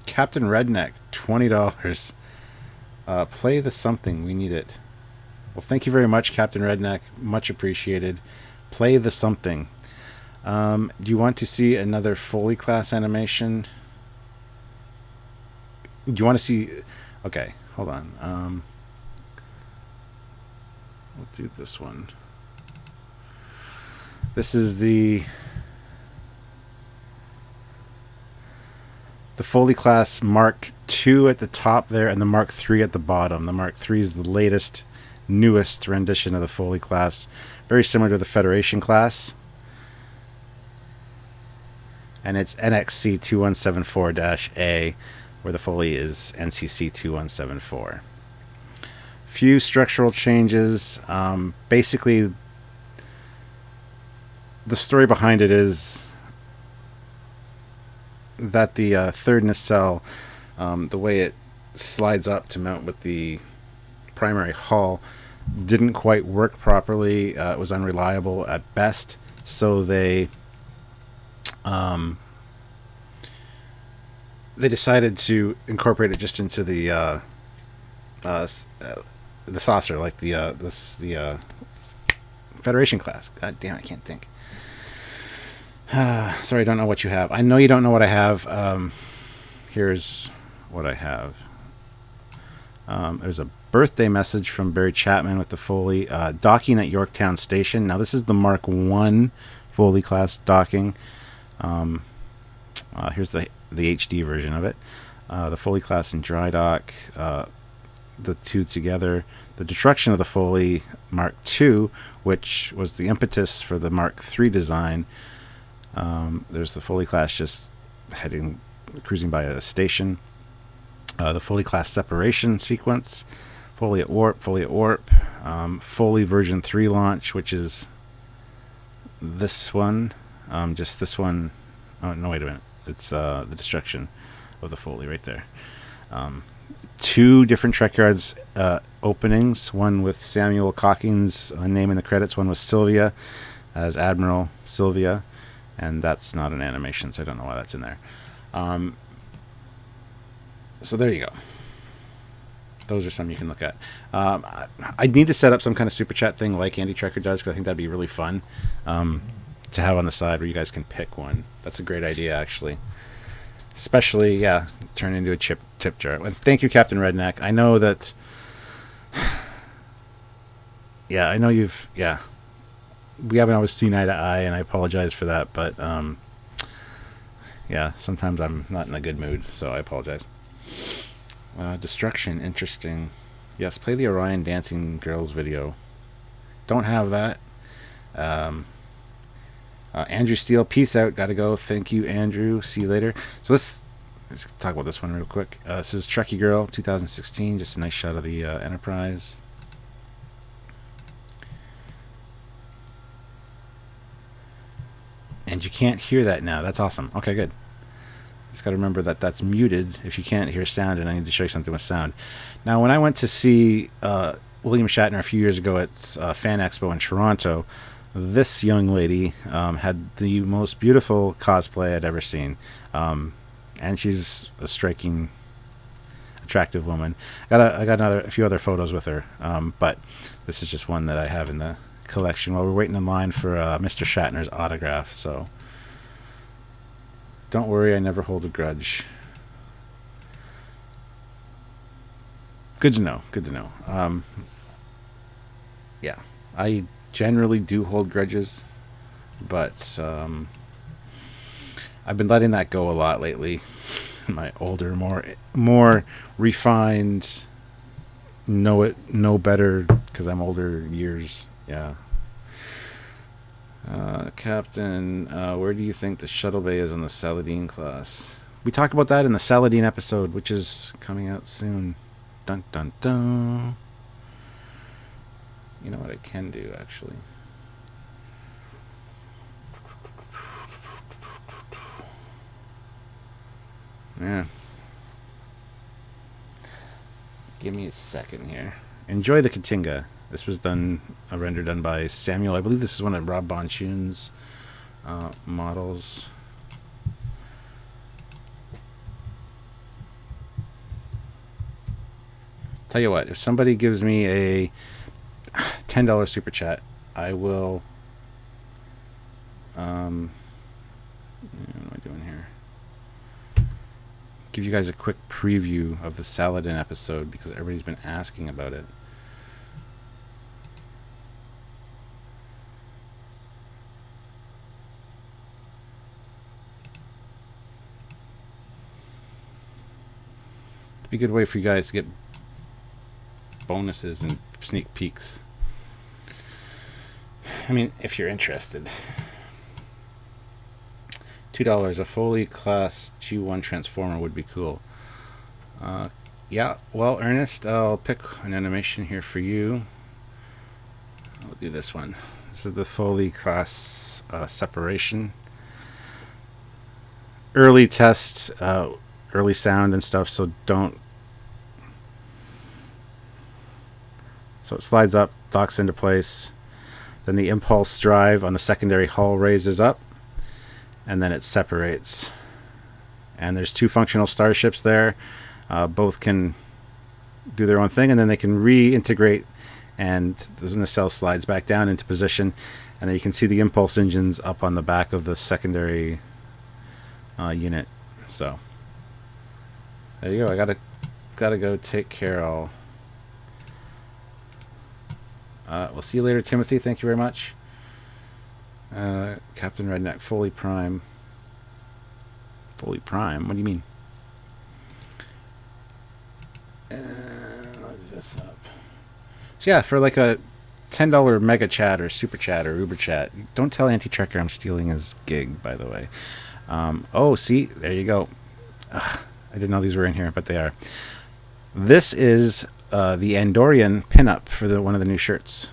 Captain Redneck, $20. Play the something. We need it. Well, thank you very much, Captain Redneck. Much appreciated. Play the something. Do you want to see another Foley class animation? Do you want to see... Okay, hold on. We'll do this one. This is the Foley class Mark II at the top there and the Mark III at the bottom. The Mark III is the latest, newest rendition of the Foley class. Very similar to the Federation class. And it's NXC 2174-A, where the Foley is NCC 2174. Few structural changes. Basically, the story behind it is that the third nacelle, the way it slides up to mount with the primary hull, didn't quite work properly. It was unreliable at best, so they decided to incorporate it just into the saucer, like the Federation class. God damn, I can't think. Sorry, I don't know what you have. I know you don't know what I have. Here's what I have. There's a birthday message from Barry Chapman with the Foley docking at Yorktown Station. Now this is the Mark I Foley class docking. Here's the HD version of it. The Foley class in dry dock. The two together. The destruction of the Foley Mark II, which was the impetus for the Mark III design. There's the Foley class just cruising by a station. The Foley class separation sequence. Foley at warp. Foley version 3 launch, which is this one. Just this one. Oh, no, wait a minute. It's the destruction of the Foley right there. Two different Trekyards openings. One with Samuel Cocking's name in the credits. One with Sylvia as Admiral Sylvia. And that's not an animation, so I don't know why that's in there. So there you go. Those are some you can look at. I need to set up some kind of super chat thing like Andy Trekker does, because I think that'd be really fun to have on the side where you guys can pick one. That's a great idea, actually. Especially, yeah, turn into a tip jar. And thank you, Captain Redneck. I know that... Yeah, I know you've... Yeah. We haven't always seen eye to eye, and I apologize for that, but yeah, sometimes I'm not in a good mood, so I apologize. Destruction, interesting. Yes, play the Orion Dancing Girls video. Don't have that. Andrew Steele, peace out, gotta go. Thank you, Andrew. See you later. So let's talk about this one real quick. This is Trekkie Girl 2016, just a nice shot of the Enterprise. And you can't hear that now. That's awesome. Okay, good. Just got to remember that that's muted if you can't hear sound, and I need to show you something with sound. Now, when I went to see William Shatner a few years ago at Fan Expo in Toronto, this young lady had the most beautiful cosplay I'd ever seen. And she's a striking, attractive woman. I got a few other photos with her, but this is just one that I have in the collection while we're waiting in line for Mr. Shatner's autograph. So don't worry, I never hold a grudge. Good to know. Good to know. Yeah, I generally do hold grudges, but I've been letting that go a lot lately. My older, more refined, know better because I'm older years. Yeah. Captain, where do you think the shuttle bay is on the Saladin class? We talked about that in the Saladin episode, which is coming out soon. Dun dun dun. You know what I can do, actually? Yeah. Give me a second here. Enjoy the Katinga. This was done, a render done by Samuel. I believe this is one of Rob Bonchun's models. Tell you what, if somebody gives me a $10 super chat, I will. What am I doing here? Give you guys a quick preview of the Saladin episode because everybody's been asking about it. It'd be a good way for you guys to get bonuses and sneak peeks. I mean, if you're interested. $2, a Foley class G1 transformer would be cool. Yeah, well, Ernest, I'll pick an animation here for you. I'll do this one. This is the Foley class separation. Early tests, early sound and stuff, so don't. So it slides up, docks into place. Then the impulse drive on the secondary hull raises up. And then it separates. And there's two functional starships there. Both can do their own thing, and then they can reintegrate, and the nacelle slides back down into position. And then you can see the impulse engines up on the back of the secondary unit. So there you go. I gotta go take care of. We'll see you later, Timothy. Thank you very much. Captain Redneck, Foley Prime. Foley Prime? What do you mean? Load this up. So yeah, for like a $10 mega chat or super chat or uber chat, don't tell Anti-Trekker I'm stealing his gig, by the way. Oh, see? There you go. Ugh, I didn't know these were in here, but they are. This is the Andorian pinup for one of the new shirts.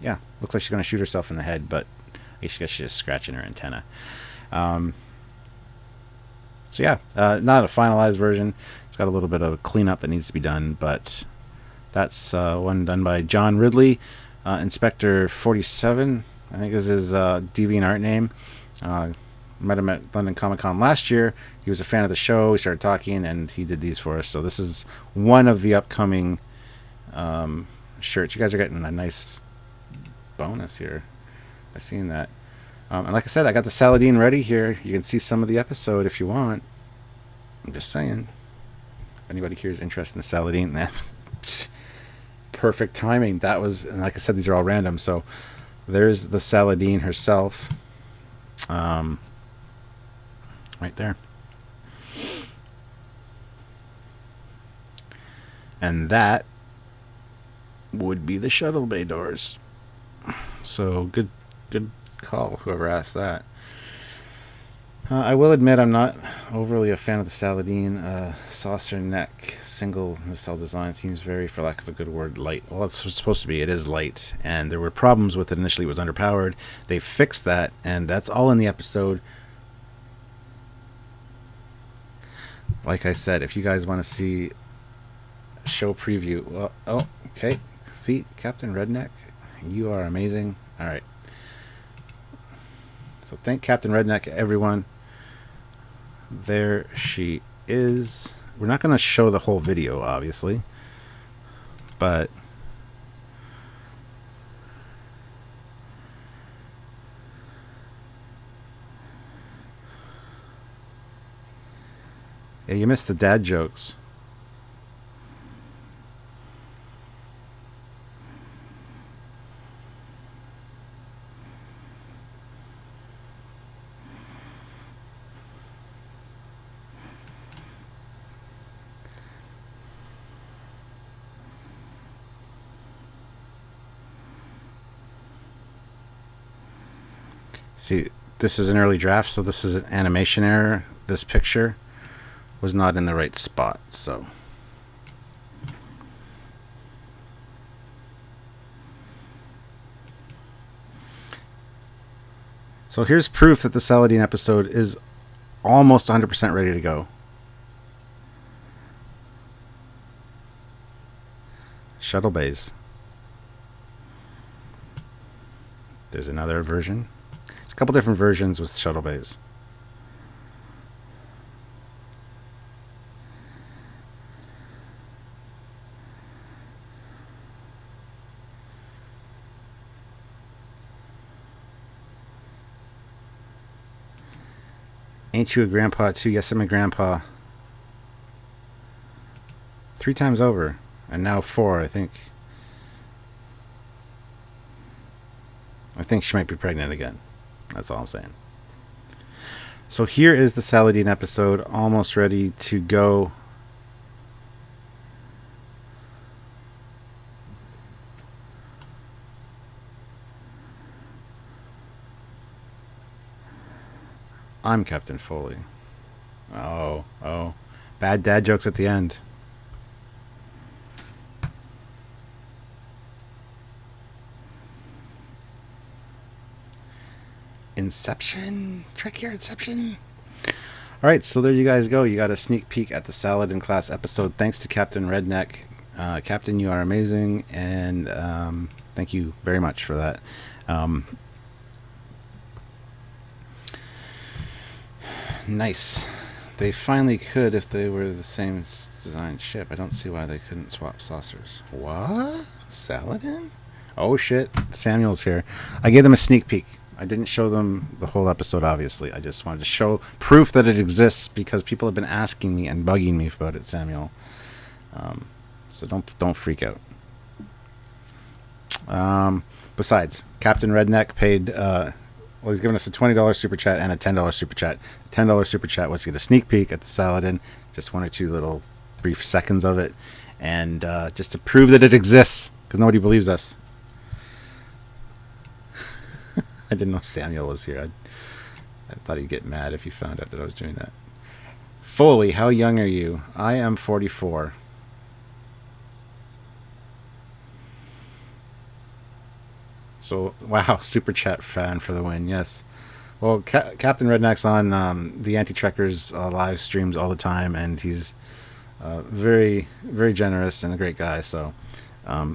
Yeah, looks like she's going to shoot herself in the head, but I guess she's just scratching her antenna. So yeah, not a finalized version. It's got a little bit of cleanup that needs to be done, but that's one done by John Ridley, Inspector 47. I think is his DeviantArt name. Met him at London Comic Con last year. He was a fan of the show. We started talking, and he did these for us. So this is one of the upcoming shirts. You guys are getting a nice bonus here by seeing that. And like I said, I got the Saladin ready here. You can see some of the episode if you want. I'm just saying. If anybody here is interested in the Saladin, that perfect timing. That was, and like I said, these are all random. So there's the Saladin herself. Right there. And that would be the shuttle bay doors. So good call, whoever asked that. I will admit I'm not overly a fan of the Saladin. Saucer neck, single nacelle design seems very, for lack of a good word, light. Well, it's supposed to be. It is light. And there were problems with it initially. It was underpowered. They fixed that, and that's all in the episode. Like I said, if you guys want to see a show preview, well, oh, okay. See, Captain Redneck, you are amazing. All right. So thank Captain Redneck, everyone. There she is. We're not going to show the whole video, obviously, but yeah, you missed the dad jokes. See, this is an early draft, so this is an animation error. This picture was not in the right spot, so. So here's proof that the Saladin episode is almost 100% ready to go. Shuttle bays. There's another version. There's a couple different versions with shuttle bays. Ain't you a grandpa too? Yes, I'm a grandpa. 3 times over. And now 4, I think. I think she might be pregnant again. That's all I'm saying. So here is the Saladin episode, almost ready to go. I'm Captain Foley. Oh. Bad dad jokes at the end. Trekyardsception. All right, so there you guys go. You got a sneak peek at the Saladin class episode. Thanks to Captain Redneck. Captain, you are amazing, and thank you very much for that. Nice. They finally could if they were the same design ship. I don't see why they couldn't swap saucers. What? Saladin? Oh shit, Samuel's here. I gave them a sneak peek. I didn't show them the whole episode, obviously. I just wanted to show proof that it exists because people have been asking me and bugging me about it, Samuel. So don't freak out. Besides, Captain Redneck paid... well, he's given us a $20 super chat and a $10 super chat. $10 super chat was to get a sneak peek at the Saladin, just 1 or 2 little brief seconds of it, and just to prove that it exists, because nobody believes us. I didn't know Samuel was here. I thought he'd get mad if he found out that I was doing that. Foley, how young are you? I am 44. So, wow, super chat fan for the win, yes. Well, Captain Redneck's on the Anti-Trekkers live streams all the time, and he's very, very generous and a great guy, so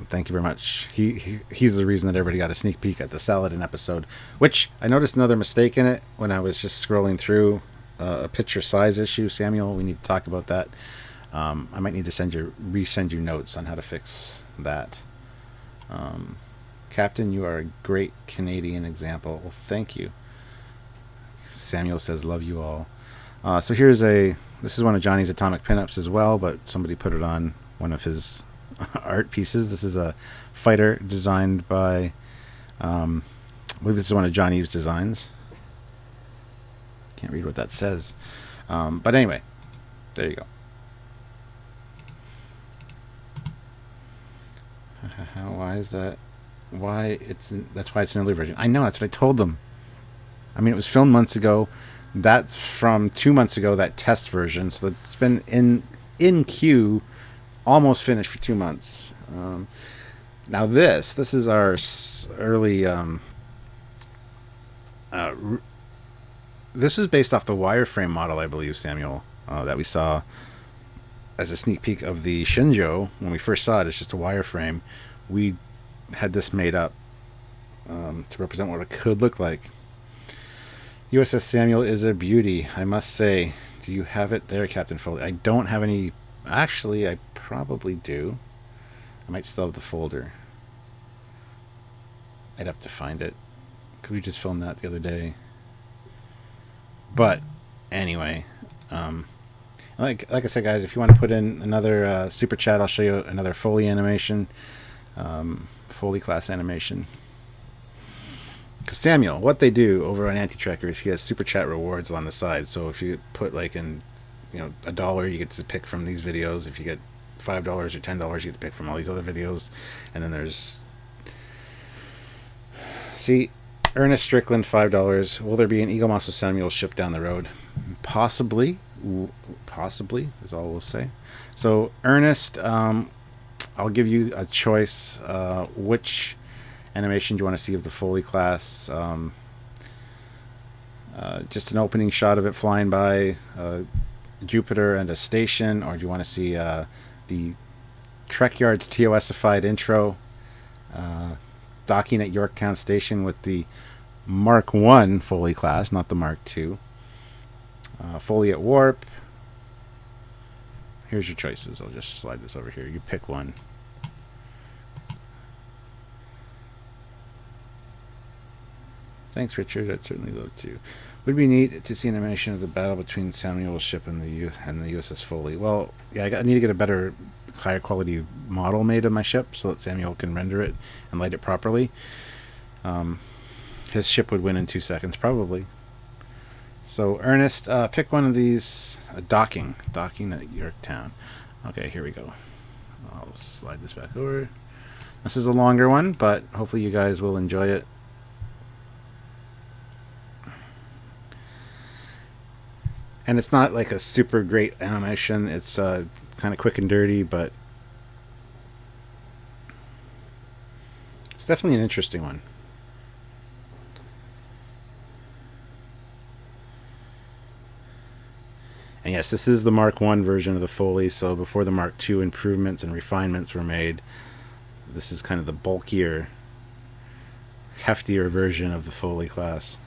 thank you very much. He's the reason that everybody got a sneak peek at the Saladin episode, which I noticed another mistake in it when I was just scrolling through a picture size issue. Samuel, we need to talk about that. I might need to resend you notes on how to fix that. Captain, you are a great Canadian example. Well, thank you. Samuel says, love you all. So this is one of Johnny's atomic pinups as well, but somebody put it on one of his art pieces. This is a fighter designed by, I believe this is one of Johnny's designs. Can't read what that says. But anyway, there you go. Why is that? That's why it's an early version. I know, that's what I told them. I mean, it was filmed months ago. That's from 2 months ago, that test version. So it's been in queue, almost finished for 2 months. Now this is our early. This is based off the wireframe model, I believe, Samuel, that we saw as a sneak peek of the Shinjo when we first saw it. It's just a wireframe. We had this made up to represent what it could look like. USS Samuel is a beauty, I must say. Do you have it there, Captain Foley? I don't have any. Actually, I probably do. I might still have the folder. I'd have to find it. Could we just film that the other day? But anyway, like I said, guys, if you want to put in another super chat, I'll show you another Foley animation. Foley class animation. Because Samuel, what they do over on Anti-Trekkers, he has super chat rewards on the side. So if you put like in, $1, you get to pick from these videos. If you get $5 or $10, you get to pick from all these other videos. And then there's, see, Ernest Strickland, $5. Will there be an Eagle Moss of Samuel ship down the road? Possibly. Possibly is all we'll say. So Ernest, I'll give you a choice. Which animation do you want to see of the Foley class? Just an opening shot of it flying by Jupiter and a station, or do you want to see the Trekyards TOSified intro docking at Yorktown Station with the Mark 1 Foley class, not the Mark 2. Foley at Warp. Here's your choices. I'll just slide this over here. You pick one. Thanks, Richard. I'd certainly love to. Would be neat to see an animation of the battle between Samuel's ship and the USS Foley. Well, yeah, I need to get a better, higher quality model made of my ship so that Samuel can render it and light it properly. His ship would win in 2 seconds, probably. So, Ernest, pick one of these. Docking at Yorktown. Okay, here we go. I'll slide this back over. This is a longer one, but hopefully you guys will enjoy it. And it's not like a super great animation. It's kind of quick and dirty, but it's definitely an interesting one. And yes, this is the Mark 1 version of the Foley, so before the Mark 2 improvements and refinements were made, this is kind of the bulkier, heftier version of the Foley class.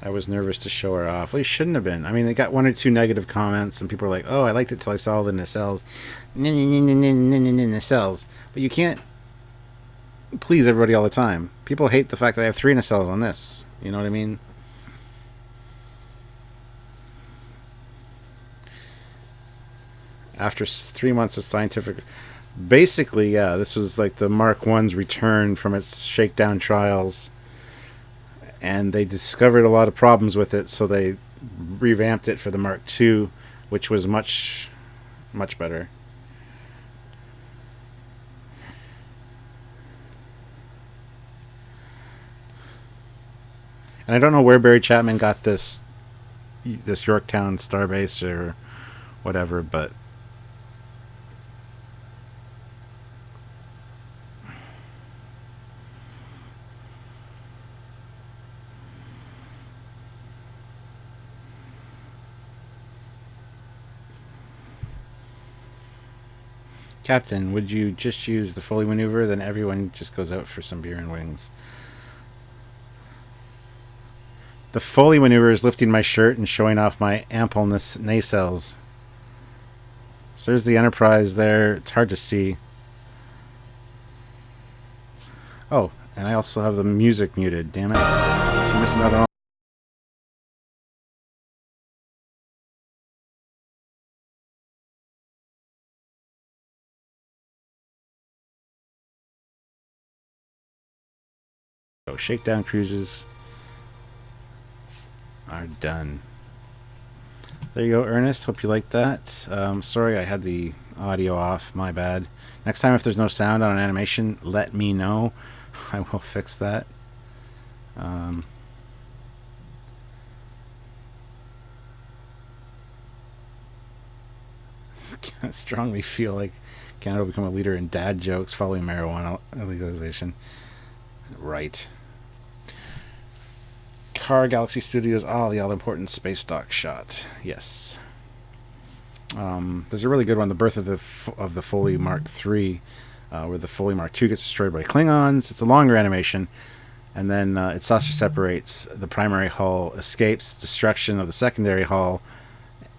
I was nervous to show her off. Well, you shouldn't have been. I mean, it got 1 or 2 negative comments, and people were like, "Oh, I liked it till I saw the nacelles." Nacelles. But you can't please everybody all the time. People hate the fact that I have 3 nacelles on this. You know what I mean? After 3 months of scientific... Basically, yeah, this was like the Mark 1's return from its shakedown trials. And they discovered a lot of problems with it, so they revamped it for the Mark II, which was much, much better. And I don't know where Barry Chapman got this Yorktown Starbase or whatever, but Captain, would you just use the Foley maneuver? Then everyone just goes out for some beer and wings. The Foley maneuver is lifting my shirt and showing off my ample nacelles. So there's the Enterprise there. It's hard to see. Oh, and I also have the music muted. Damn it. I'm missing out on all. Shakedown cruises are done. There you go, Ernest. Hope you liked that. Sorry I had the audio off. My bad. Next time if there's no sound on an animation, let me know. I will fix that. I strongly feel like Canada will become a leader in dad jokes following marijuana legalization. Right. Car Galaxy Studios. Oh, the all-important space dock shot. Yes. There's a really good one, the birth of the Foley Mark III, where the Foley Mark II gets destroyed by Klingons. It's a longer animation, and then it saucer separates. The primary hull escapes destruction of the secondary hull,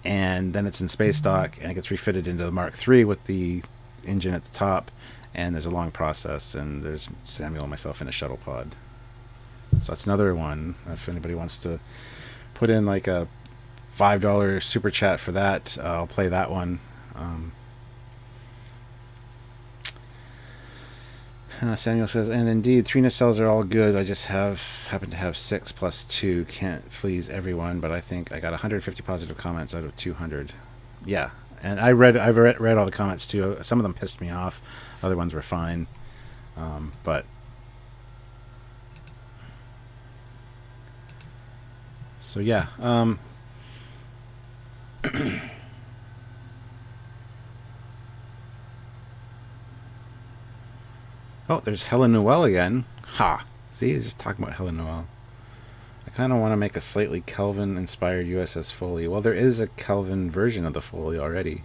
and then it's in space dock, and it gets refitted into the Mark III with the engine at the top, and there's a long process, and there's Samuel and myself in a shuttle pod. So that's another one. If anybody wants to put in like a $5 super chat for that, I'll play that one. Samuel says, and indeed, 3 nacelles are all good. I just happen to have 6 plus 2. Can't please everyone, but I think I got 150 positive comments out of 200. Yeah, and I've read all the comments too. Some of them pissed me off. Other ones were fine. But so yeah. Oh, there's Helen Noel again. Ha! See, he's just talking about Helen Noel. I kind of want to make a slightly Kelvin-inspired USS Foley. Well, there is a Kelvin version of the Foley already.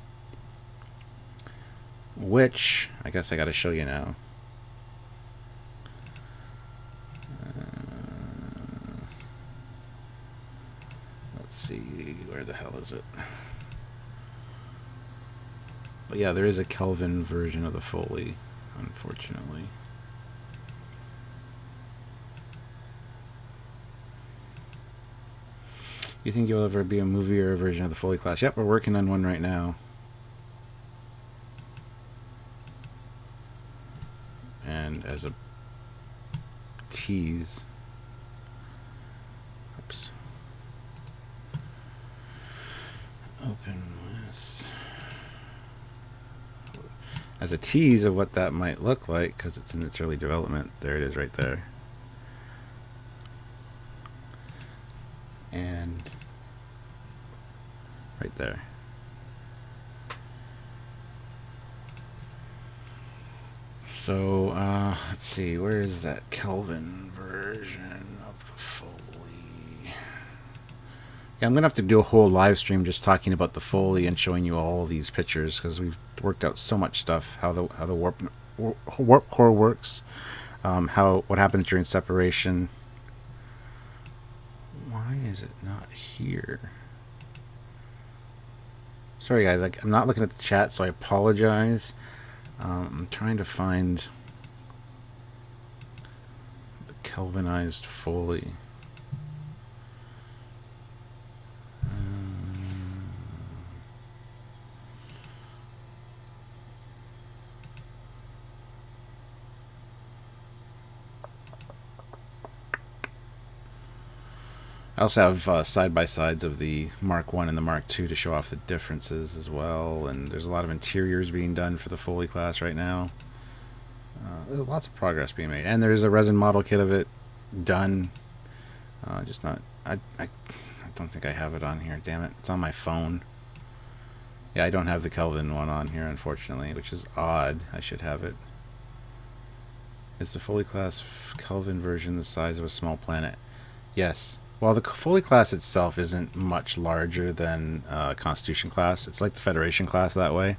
Which, I guess I got to show you now. Let's see, where the hell is it? But yeah, there is a Kelvin version of the Foley, unfortunately. You think you'll ever be a movie or a version of the Foley class? Yep, we're working on one right now. And as a tease, oops, open with, as a tease of what that might look like, because it's in its early development. There it is right there. And right there. So, let's see, where is that Kelvin version of the Foley? Yeah, I'm going to have to do a whole live stream just talking about the Foley and showing you all these pictures, because we've worked out so much stuff, how the warp core works, what happens during separation. Why is it not here? Sorry guys, I'm not looking at the chat, so I apologize. I'm trying to find the Kelvinized Foley. I also have side-by-sides of the Mark 1 and the Mark 2 to show off the differences as well, and there's a lot of interiors being done for the Foley class right now. There's lots of progress being made, and there's a resin model kit of it done. Just not, I don't think I have it on here, damn it. It's on my phone. Yeah, I don't have the Kelvin one on here, unfortunately, which is odd. I should have it. Is the Foley class Kelvin version the size of a small planet? Yes. Well, the Foley class itself isn't much larger than Constitution class. It's like the Federation class that way.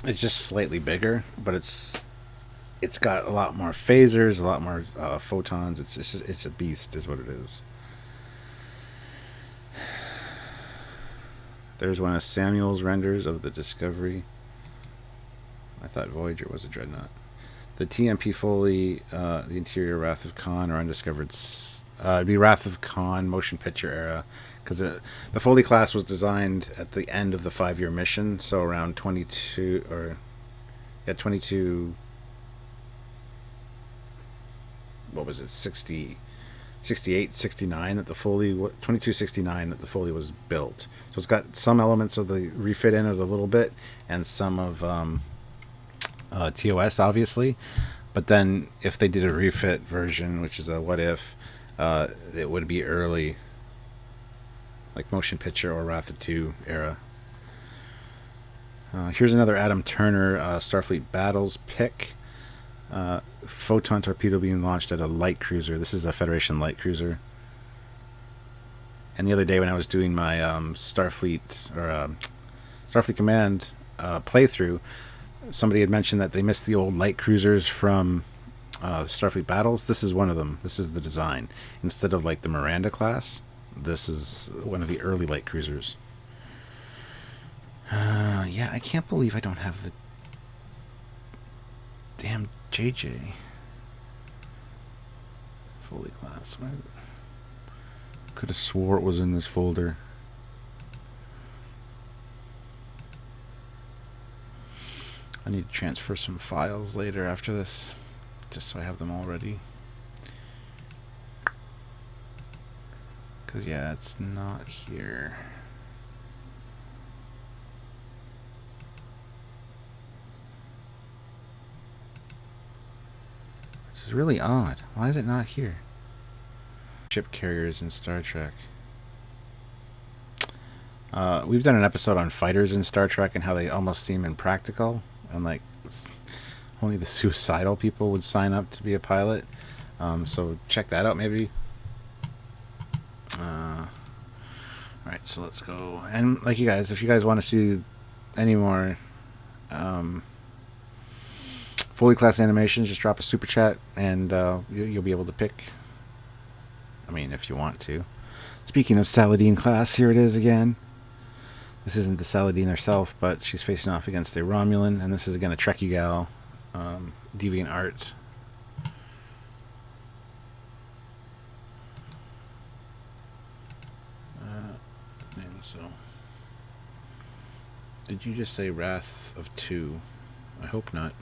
It's just slightly bigger, but it's got a lot more phasers, a lot more photons. It's a beast, is what it is. There's one of Samuel's renders of the Discovery. I thought Voyager was a dreadnought. The TMP Foley, the interior Wrath of Khan, or undiscovered. It'd be Wrath of Khan motion picture era, because the Foley class was designed at the end of the 5-year mission, so around 22 or yeah 22. What was it? 68, 69 that the Foley 2269 that the Foley was built. So it's got some elements of the refit in it a little bit, and some of TOS obviously, but then if they did a refit version, which is a what if, it would be early, like motion picture or Wrath of 2 era. Here's another Adam Turner Starfleet Battles pick. Photon torpedo being launched at a light cruiser. This is a Federation light cruiser. And the other day when I was doing my Starfleet Command playthrough, somebody had mentioned that they missed the old light cruisers from Starfleet Battles. This is one of them. This is the design. Instead of like the Miranda class, this is one of the early light cruisers. Yeah, I can't believe I don't have the damn JJ Foley class. Could have swore it was in this folder. I need to transfer some files later after this, just so I have them all ready. Because, yeah, it's not here. Which is really odd. Why is it not here? Ship carriers in Star Trek. We've done an episode on fighters in Star Trek and how they almost seem impractical. And, like, only the suicidal people would sign up to be a pilot. So check that out, maybe. Alright, so let's go. And, like, you guys, if you guys want to see any more Foley class animations, just drop a super chat and you'll be able to pick. I mean, if you want to. Speaking of Saladin class, here it is again. This isn't the Saladin herself, but she's facing off against a Romulan, and this is again a Trekkie gal, Deviant Art. And so, did you just say Wrath of Two? I hope not.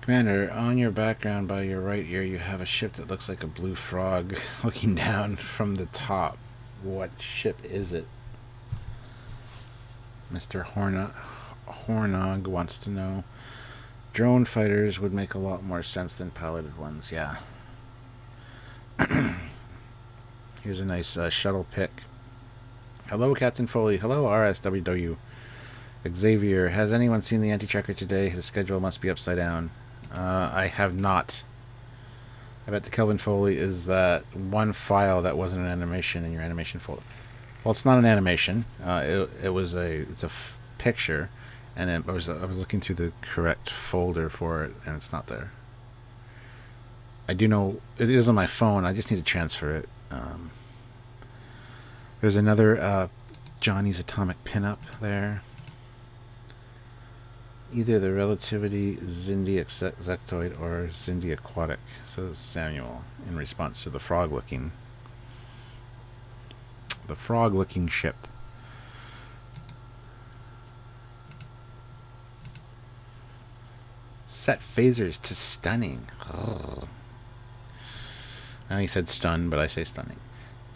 Commander, on your background by your right ear, you have a ship that looks like a blue frog looking down from the top. What ship is it? Mr. Hornog wants to know. Drone fighters would make a lot more sense than piloted ones, yeah. Here's a nice shuttle pic. Hello, Captain Foley. Hello, RSWW. Xavier, has anyone seen the anti-tracker today? His schedule must be upside down. I have not. I bet the Kelvin Foley is that one file that wasn't an animation in your animation folder. Well, it's not an animation. It's a picture, and I was looking through the correct folder for it, and it's not there. I do know it is on my phone. I just need to transfer it. There's another Johnny's Atomic Pinup there. Either the Relativity Xindi Sectoid or Xindi Aquatic, says Samuel, in response to the frog-looking ship. Set phasers to stunning. Oh. I know he said stun, but I say stunning.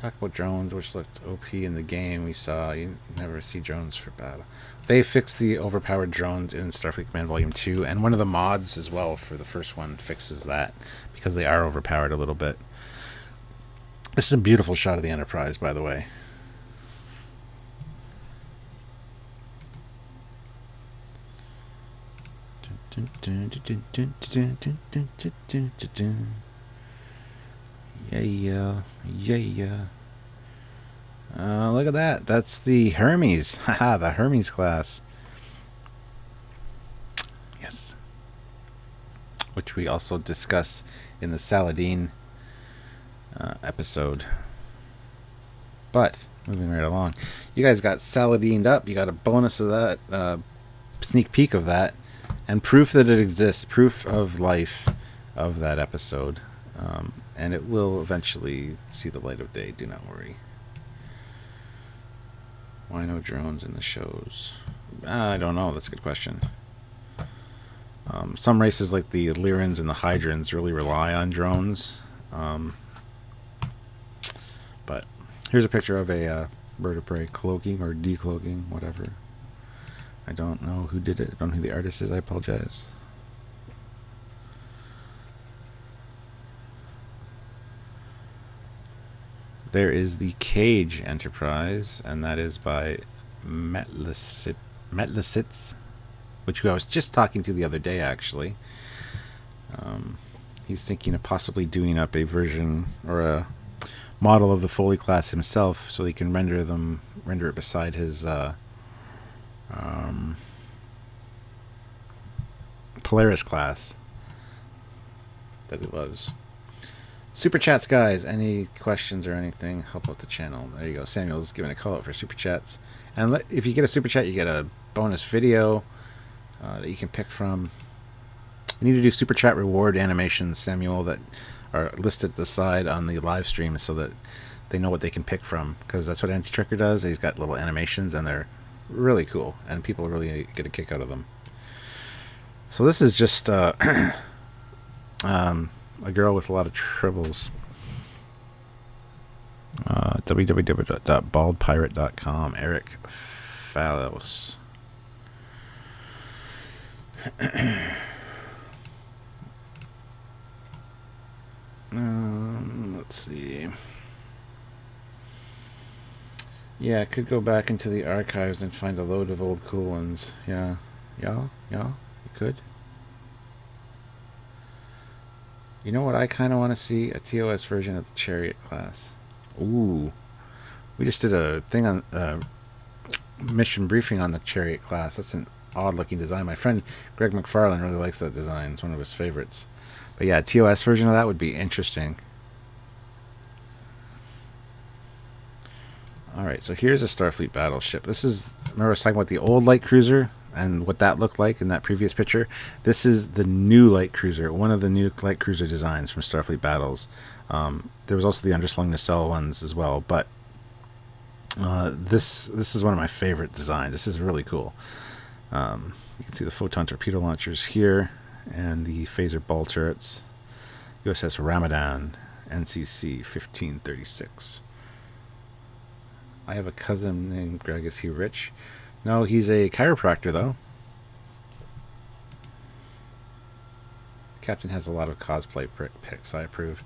Talk about drones, which looked OP in the game we saw. You never see drones for battle. They fixed the overpowered drones in Starfleet Command Volume 2, and one of the mods as well for the first one fixes that, because they are overpowered a little bit. This is a beautiful shot of the Enterprise, by the way. Yeah. Look at that. That's the Hermes. Haha, the Hermes class. Yes. Which we also discuss in the Saladin episode. But, moving right along. You guys got Saladined up. You got a bonus of that, sneak peek of that, and proof that it exists. Proof of life of that episode. And it will eventually see the light of day, do not worry. Why no drones in the shows? I don't know, that's a good question. Some races like the Lyrans and the Hydrans really rely on drones. But here's a picture of a bird of prey cloaking or decloaking, whatever. I don't know who did it, I don't know who the artist is, I apologize. There is the Cage Enterprise, and that is by Metlisitz, which I was just talking to the other day, actually. He's thinking of possibly doing up a version or a model of the Foley class himself, so he can render it beside his Polaris class that he loves. Super chats, guys. Any questions or anything, help out the channel. There you go. Samuel's giving a call out for super chats. And if you get a super chat, you get a bonus video that you can pick from. We need to do super chat reward animations, Samuel, that are listed at the side on the live stream so that they know what they can pick from. Because that's what Anti-Trekker does. He's got little animations, and they're really cool. And people really get a kick out of them. So this is just a girl with a lot of tribbles. www.baldpirate.com. Eric Fallows. Let's see. Yeah, I could go back into the archives and find a load of old cool ones. Yeah, you could. You know what I kind of want to see? A TOS version of the Chariot class. Ooh. We just did a thing on mission briefing on the Chariot class. That's an odd looking design. My friend Greg McFarlane really likes that design. It's one of his favorites. But yeah, a TOS version of that would be interesting. Alright, so here's a Starfleet battleship. This is, remember I was talking about the old light cruiser and what that looked like in that previous picture? This is the new light cruiser, one of the new light cruiser designs from Starfleet Battles. There was also the underslung nacelle ones as well, but this is one of my favorite designs. This is really cool. You can see the photon torpedo launchers here and the phaser ball turrets. USS Ramadan, NCC 1536. I have a cousin named Greg. Is he rich? No, he's a chiropractor, though. Captain has a lot of cosplay pics. I approve.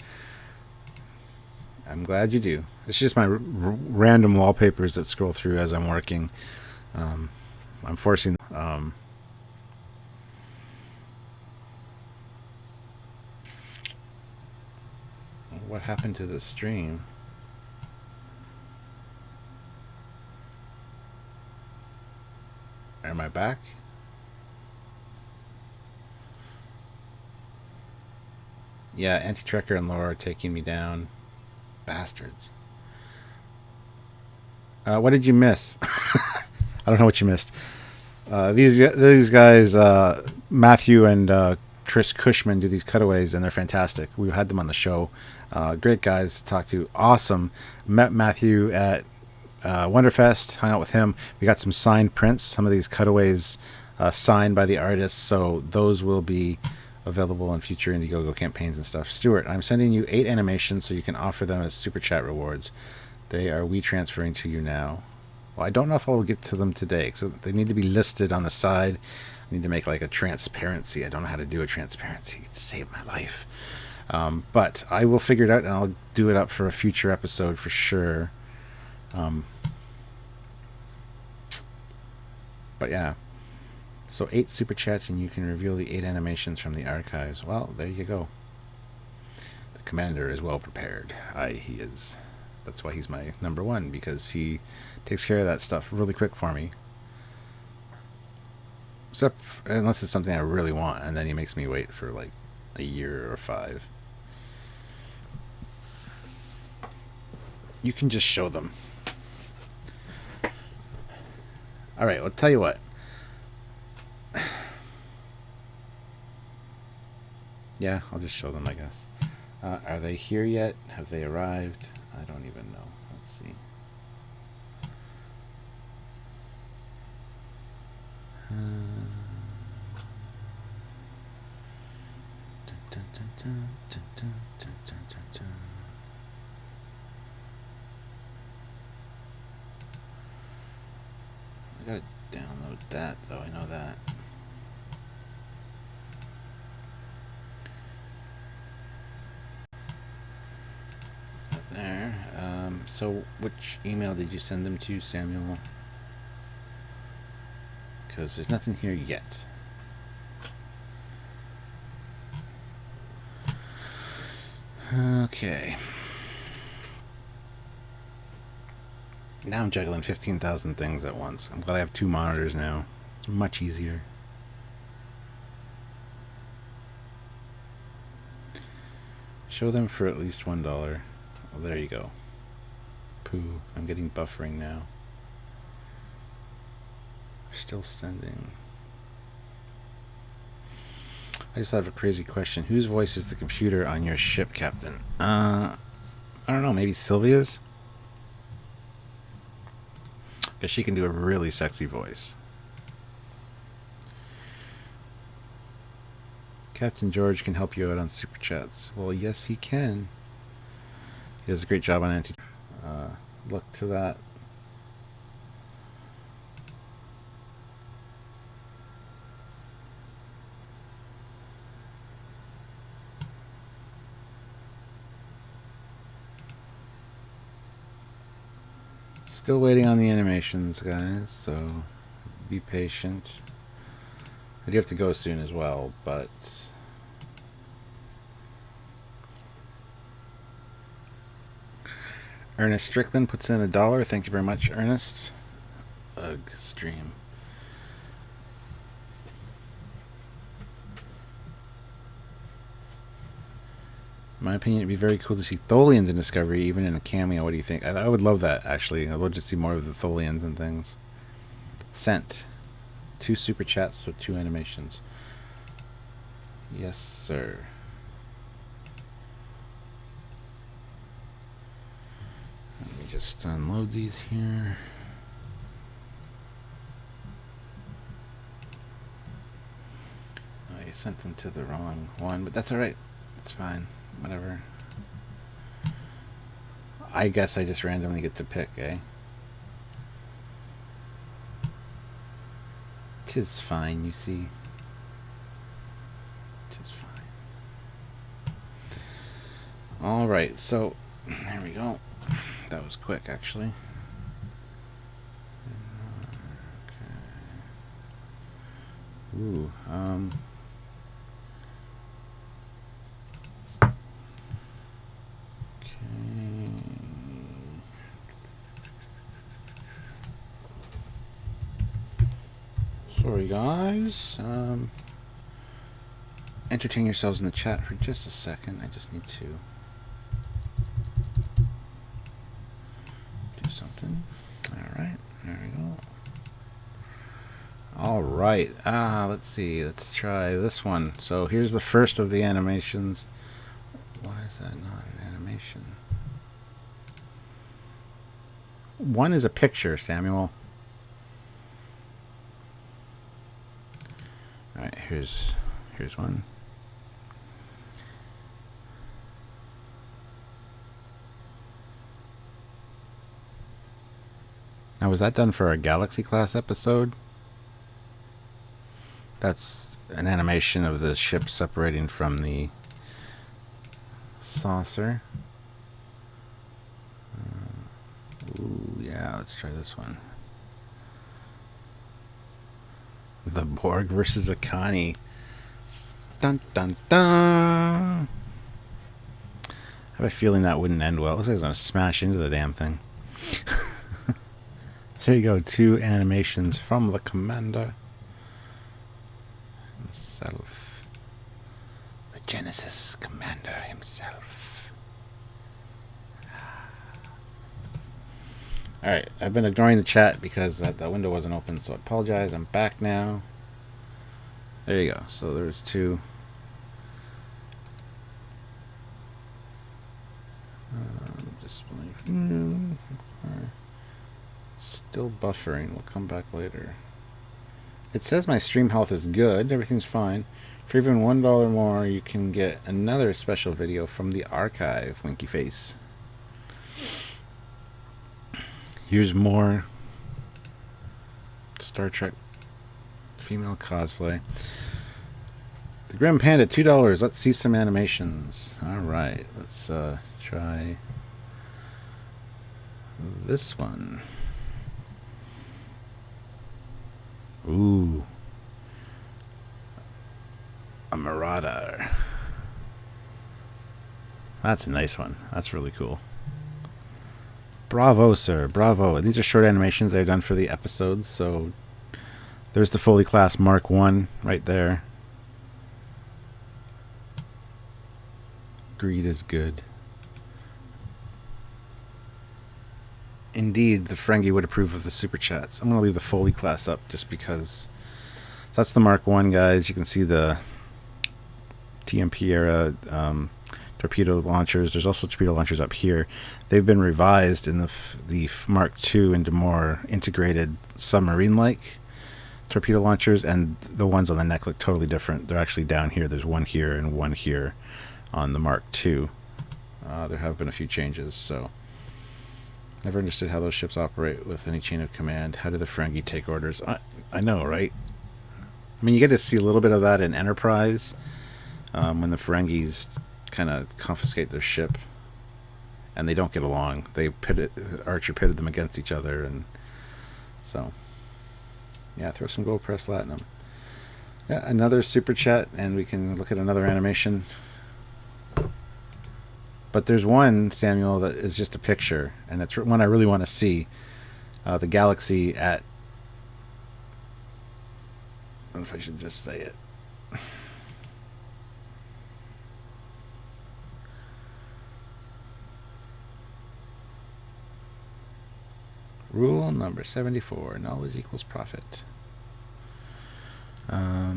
I'm glad you do. It's just my random wallpapers that scroll through as I'm working. I'm forcing... what happened to the stream? Am I back? Yeah, Anti-Trekker and Laura are taking me down. Bastards. What did you miss? I don't know what you missed. These guys, Matthew and Chris Cushman, do these cutaways, and they're fantastic. We've had them on the show. Great guys to talk to. Awesome. Met Matthew at Wonderfest, hung out with him. We got some signed prints, some of these cutaways signed by the artists, so those will be available in future Indiegogo campaigns and stuff. Stuart, I'm sending you 8 animations so you can offer them as super chat rewards. They are transferring to you now. Well, I don't know if I'll get to them today, so they need to be listed on the side. I need to make like a transparency. I don't know how to do a transparency to save my life. But I will figure it out, and I'll do it up for a future episode for sure. But yeah, so 8 super chats and you can reveal the 8 animations from the archives. Well, there you go. The commander is well prepared. He is. That's why he's my number 1, because he takes care of that stuff really quick for me. Except unless it's something I really want, and then he makes me wait for like a year or 5. You can just show them. Alright, well, tell you what. Yeah, I'll just show them, I guess. Are they here yet? Have they arrived? I don't even know. Let's see. I gotta download that, though. I know that. There. So which email did you send them to, Samuel? Because there's nothing here yet. Okay. Now I'm juggling 15,000 things at once. I'm glad I have 2 monitors now. It's much easier. Show them for at least $1. Well, there you go. Pooh. I'm getting buffering now. Still sending. I just have a crazy question. Whose voice is the computer on your ship, Captain? I don't know. Maybe Sylvia's? Because she can do a really sexy voice. Captain George can help you out on Super Chats. Well, yes, he can. He does a great job on anti. Look to that. Still waiting on the animations, guys, so be patient. I do have to go soon as well, but Ernest Strickland puts in $1. Thank you very much, Ernest. Ugh, stream. In my opinion, it'd be very cool to see Tholians in Discovery, even in a cameo. What do you think? I would love that, actually. I would love to see more of the Tholians and things. Sent. 2 super chats, so 2 animations. Yes, sir. Let me just unload these here. Oh, you sent them to the wrong one, but that's alright. It's fine. Whatever. I guess I just randomly get to pick, eh? 'Tis fine, you see. 'Tis fine. Alright, so there we go. That was quick, actually. Okay. Ooh, sorry guys, entertain yourselves in the chat for just a second. I just need to do something. Alright, there we go. Alright, let's see, let's try this one. So here's the first of the animations. Why is that not an animation? One is a picture, Samuel. Alright, here's one. Now, was that done for a Galaxy class episode? That's an animation of the ship separating from the saucer. Ooh, yeah, let's try this one. The Borg versus Akani. Dun dun dun. I have a feeling that wouldn't end well. Looks like it's going to smash into the damn thing. So there you go, 2 animations from the commander himself. The Genesis commander himself. Alright, I've been ignoring the chat because that window wasn't open, so I apologize. I'm back now. There you go. So there's 2. Display. Still buffering. We'll come back later. It says my stream health is good. Everything's fine. For even $1 more, you can get another special video from the archive. Winky face. Here's more Star Trek female cosplay. The Grim Panda, $2. Let's see some animations. Alright, let's try this one. Ooh. A Marauder. That's a nice one. That's really cool. Bravo, sir. Bravo. These are short animations they've done for the episodes, so there's the Foley class Mark 1 right there. Greed is good. Indeed, the Ferengi would approve of the super chats. I'm going to leave the Foley class up just because. So that's the Mark 1, guys. You can see the TMP era torpedo launchers. There's also torpedo launchers up here. They've been revised in the Mark II into more integrated submarine-like torpedo launchers, and the ones on the neck look totally different. They're actually down here. There's one here and one here on the Mark II. There have been a few changes, so never understood how those ships operate with any chain of command. How do the Ferengi take orders? I know, right? I mean, you get to see a little bit of that in Enterprise when the Ferengis kind of confiscate their ship, and they don't get along. Archer pitted them against each other, and so yeah, throw some gold press latinum. Yeah, another super chat, and we can look at another animation. But there's one, Samuel, that is just a picture, and it's one I really want to see. The galaxy at... I don't know if I should just say it. Rule number 74, knowledge equals profit. How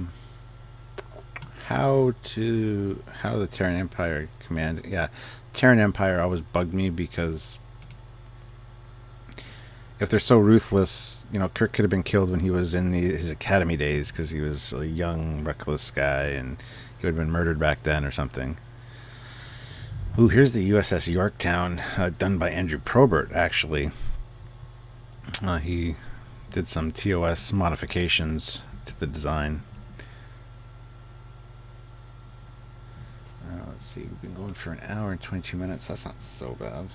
the Terran Empire command... Yeah, Terran Empire always bugged me because if they're so ruthless, you know, Kirk could have been killed when he was in his academy days because he was a young, reckless guy, and he would have been murdered back then or something. Ooh, here's the USS Yorktown, done by Andrew Probert, actually. He did some TOS modifications to the design. Let's see, we've been going for an hour and 22 minutes. That's not so bad.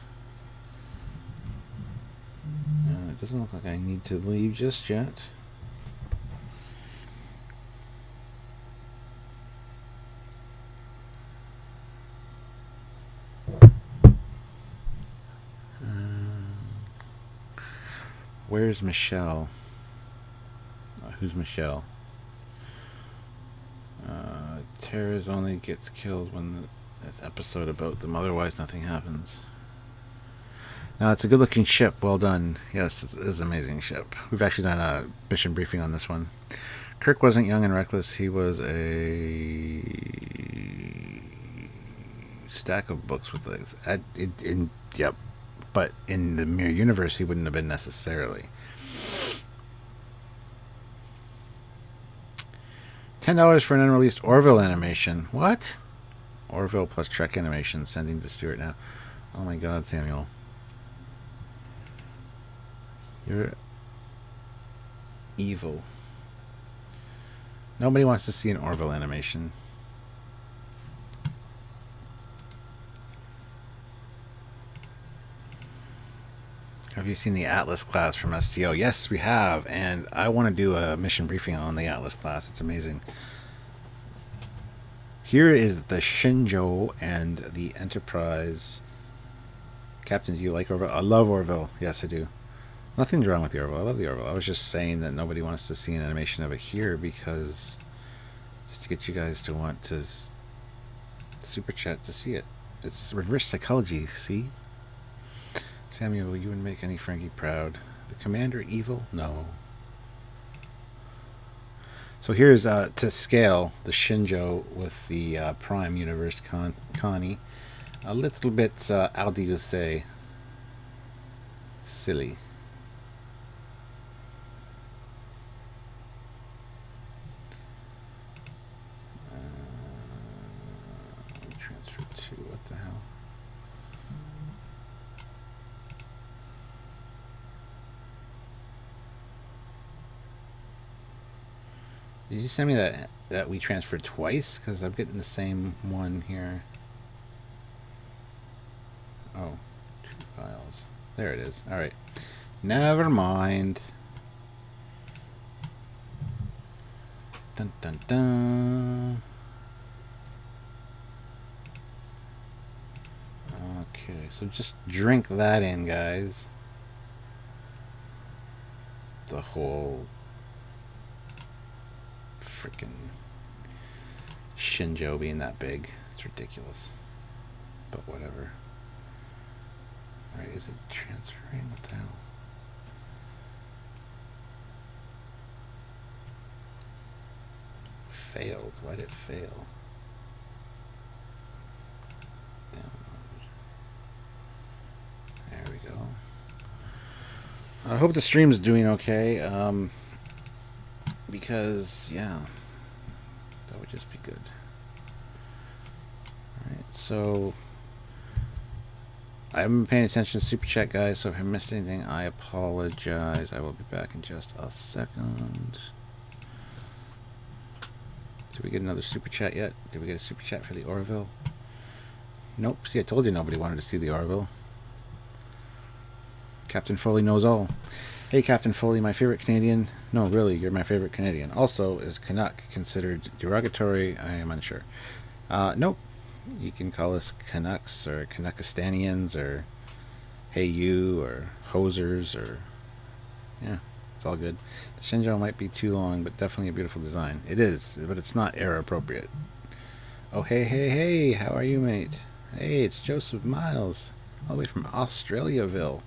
It doesn't look like I need to leave just yet. Where's Michelle? Who's Michelle? Terrors only gets killed when this episode about them. Otherwise, nothing happens. Now, it's a good-looking ship. Well done. Yes, it's an amazing ship. We've actually done a mission briefing on this one. Kirk wasn't young and reckless. He was a stack of books with legs. Yep. But in the Mirror Universe, he wouldn't have been necessarily. $10 for an unreleased Orville animation. What? Orville plus Trek animation. Sending to Stuart now. Oh my God, Samuel. You're evil. Nobody wants to see an Orville animation. Have you seen the Atlas class from STO? Yes, we have, and I want to do a mission briefing on the Atlas class. It's amazing. Here is the Shinjo and the Enterprise. Captain, do you like Orville? I love Orville. Yes, I do. Nothing's wrong with the Orville. I love the Orville. I was just saying that nobody wants to see an animation of it here because just to get you guys to want to super chat to see it. It's reverse psychology, see? Samuel, you wouldn't make any Ferengi proud. The commander evil? No. So here's, to scale, the Shinjo with the Prime Universe Connie. A little bit, how do you say, silly. Transfer to, what the hell? Did you send me that we transferred twice? Because I'm getting the same one here. Oh, 2 files. There it is. Alright. Never mind. Dun dun dun. Okay, so just drink that in, guys. The whole freaking Shinjo being that big. It's ridiculous. But whatever. Alright, is it transferring? What the hell? Failed. Why did it fail? Download. There we go. I hope the stream's doing okay. because, yeah, that would just be good. Alright, so I haven't been paying attention to Super Chat, guys, so if I missed anything, I apologize. I will be back in just a second. Did we get another Super Chat yet? Did we get a Super Chat for the Orville? Nope. See, I told you nobody wanted to see the Orville. Captain Foley knows all. Hey, Captain Foley, my favorite Canadian. No, really, you're my favorite Canadian. Also, is Canuck considered derogatory? I am unsure. Nope. You can call us Canucks or Canuckistanians or Hey You or Hosers or... yeah, it's all good. The Shinjo might be too long, but definitely a beautiful design. It is, but it's not era appropriate. Oh, hey, how are you, mate? Hey, it's Joseph Miles, all the way from Australiaville.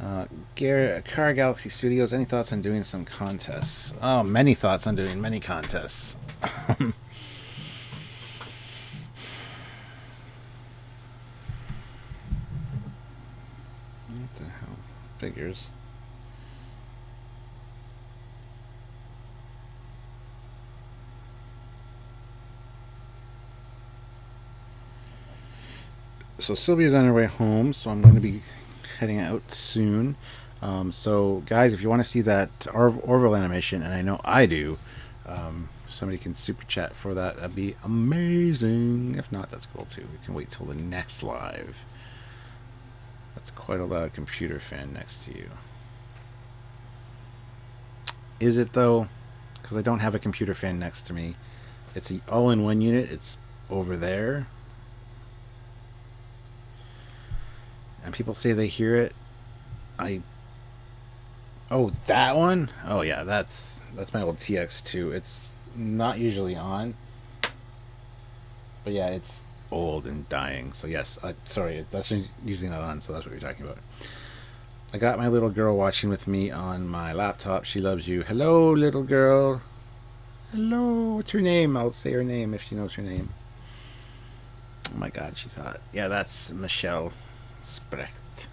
Car Galaxy Studios, any thoughts on doing some contests? Oh, many thoughts on doing many contests. What the hell? Figures. So Sylvia's on her way home, so I'm going to be heading out soon. So guys, if you want to see that Orville animation, and I know I do, somebody can super chat for that. That'd be amazing. If not, that's cool too. We can wait till the next live. That's quite a loud computer fan next to you. Is it though? Because I don't have a computer fan next to me. It's an all-in-one unit. It's over there. And people say they hear it. Oh, that one? Oh yeah, that's my old TX2. It's not usually on. But yeah, it's old and dying. So yes, sorry, that's usually not on, so that's what you're talking about. I got my little girl watching with me on my laptop. She loves you. Hello, little girl. Hello. What's her name? I'll say her name if she knows her name. Oh my god, she's hot. Yeah, that's Michelle Sprecht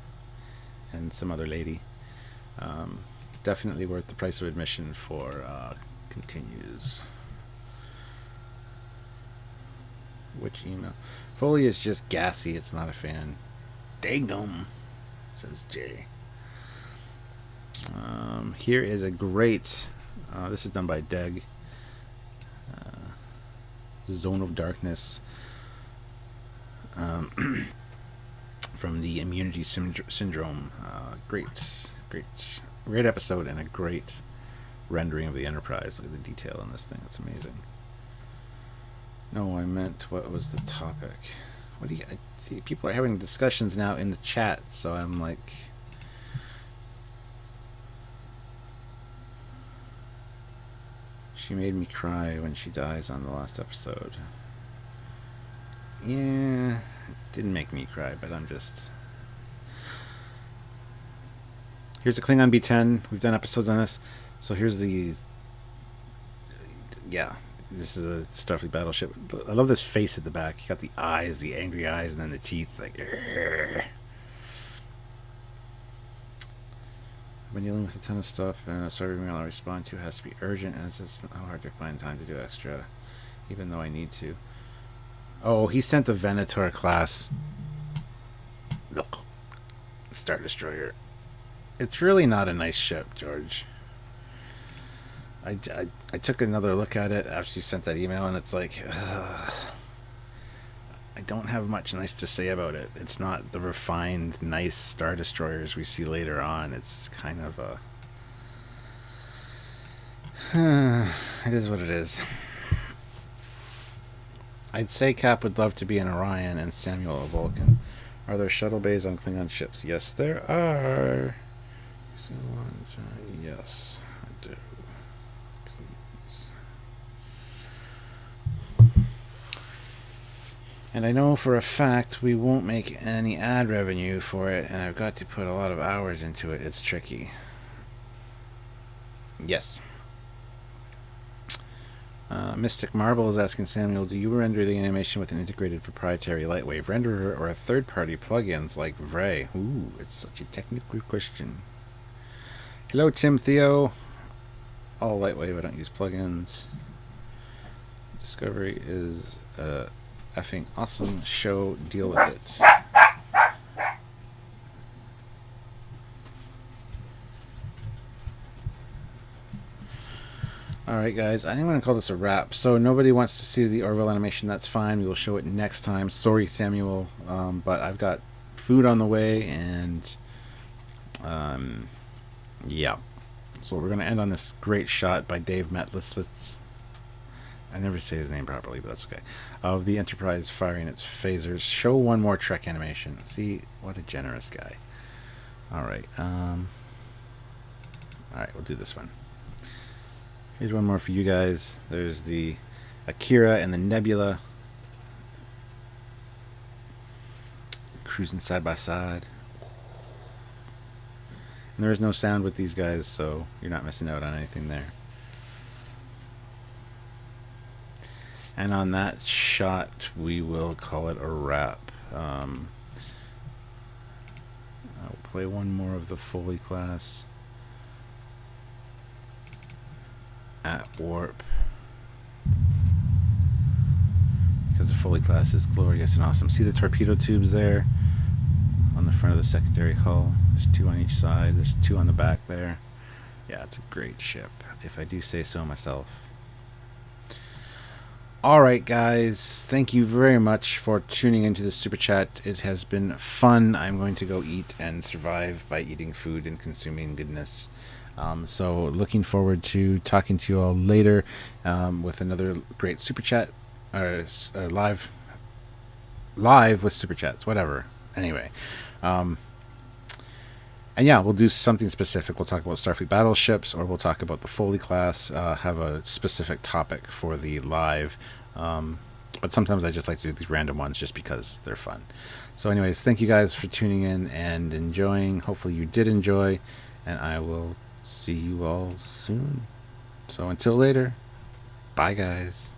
and some other lady. Definitely worth the price of admission for continues. Which email? Foley is just gassy. It's not a fan. Dangum, says Jay. Here is a great. This is done by Deg. Zone of Darkness. From the Immunity Syndrome. Great episode and a great rendering of the Enterprise. Look at the detail in this thing. It's amazing. No, I meant what was the topic? What do you? I see people are having discussions now in the chat, so I'm like. She made me cry when she dies on the last episode. Yeah, it didn't make me cry, but I'm just. Here's a Klingon B10. We've done episodes on this. So here's the. Yeah, this is a Starfleet battleship. I love this face at the back. You got the eyes, the angry eyes, and then the teeth. Like. I've been dealing with a ton of stuff, and a sorry email I respond to has to be urgent, as it's hard to find time to do extra, even though I need to. Oh, he sent the Venator class. Look, Star Destroyer. It's really not a nice ship, George. I took another look at it after you sent that email, and it's like, I don't have much nice to say about it. It's not the refined, nice Star Destroyers we see later on. It's kind of a... it is what it is. I'd say Cap would love to be an Orion and Samuel a Vulcan. Are there shuttle bays on Klingon ships? Yes, there are. Yes, I do. Please. And I know for a fact we won't make any ad revenue for it, and I've got to put a lot of hours into it. It's tricky. Yes. Mystic Marble is asking Samuel, do you render the animation with an integrated proprietary Lightwave renderer or a third-party plugins like Vray? Ooh, it's such a technical question. Hello, Tim Theo. all lightweight. I don't use plugins. Discovery is a effing awesome show. Deal with it. Alright guys, I think I'm going to call this a wrap. So nobody wants to see the Orville animation, that's fine. We will show it next time. Sorry Samuel, but I've got food on the way, and yeah. So we're going to end on this great shot by Dave Metlislitz. I never say his name properly, but that's okay. Of the Enterprise firing its phasers. Show one more Trek animation. See, what a generous guy. Alright, alright, we'll do this one. Here's one more for you guys. There's the Akira and the Nebula cruising side by side. And there is no sound with these guys, so you're not missing out on anything there. And on that shot, we will call it a wrap. I'll play one more of the Foley class. At warp, because the Foley class is glorious and awesome. See the torpedo tubes there on the front of the secondary hull? There's 2 on each side. There's 2 on the back there. Yeah, it's a great ship, if I do say so myself. Alright guys, thank you very much for tuning into this super chat. It has been fun. I'm going to go eat and survive by eating food and consuming goodness. So looking forward to talking to you all later with another great super chat, or live with super chats, whatever. Anyway, and yeah, we'll do something specific. We'll talk about Starfleet battleships, or we'll talk about the Foley class. Have a specific topic for the live. But sometimes I just like to do these random ones just because they're fun. So anyways, thank you guys for tuning in and enjoying. Hopefully you did enjoy, and I will see you all soon. So until later, bye guys.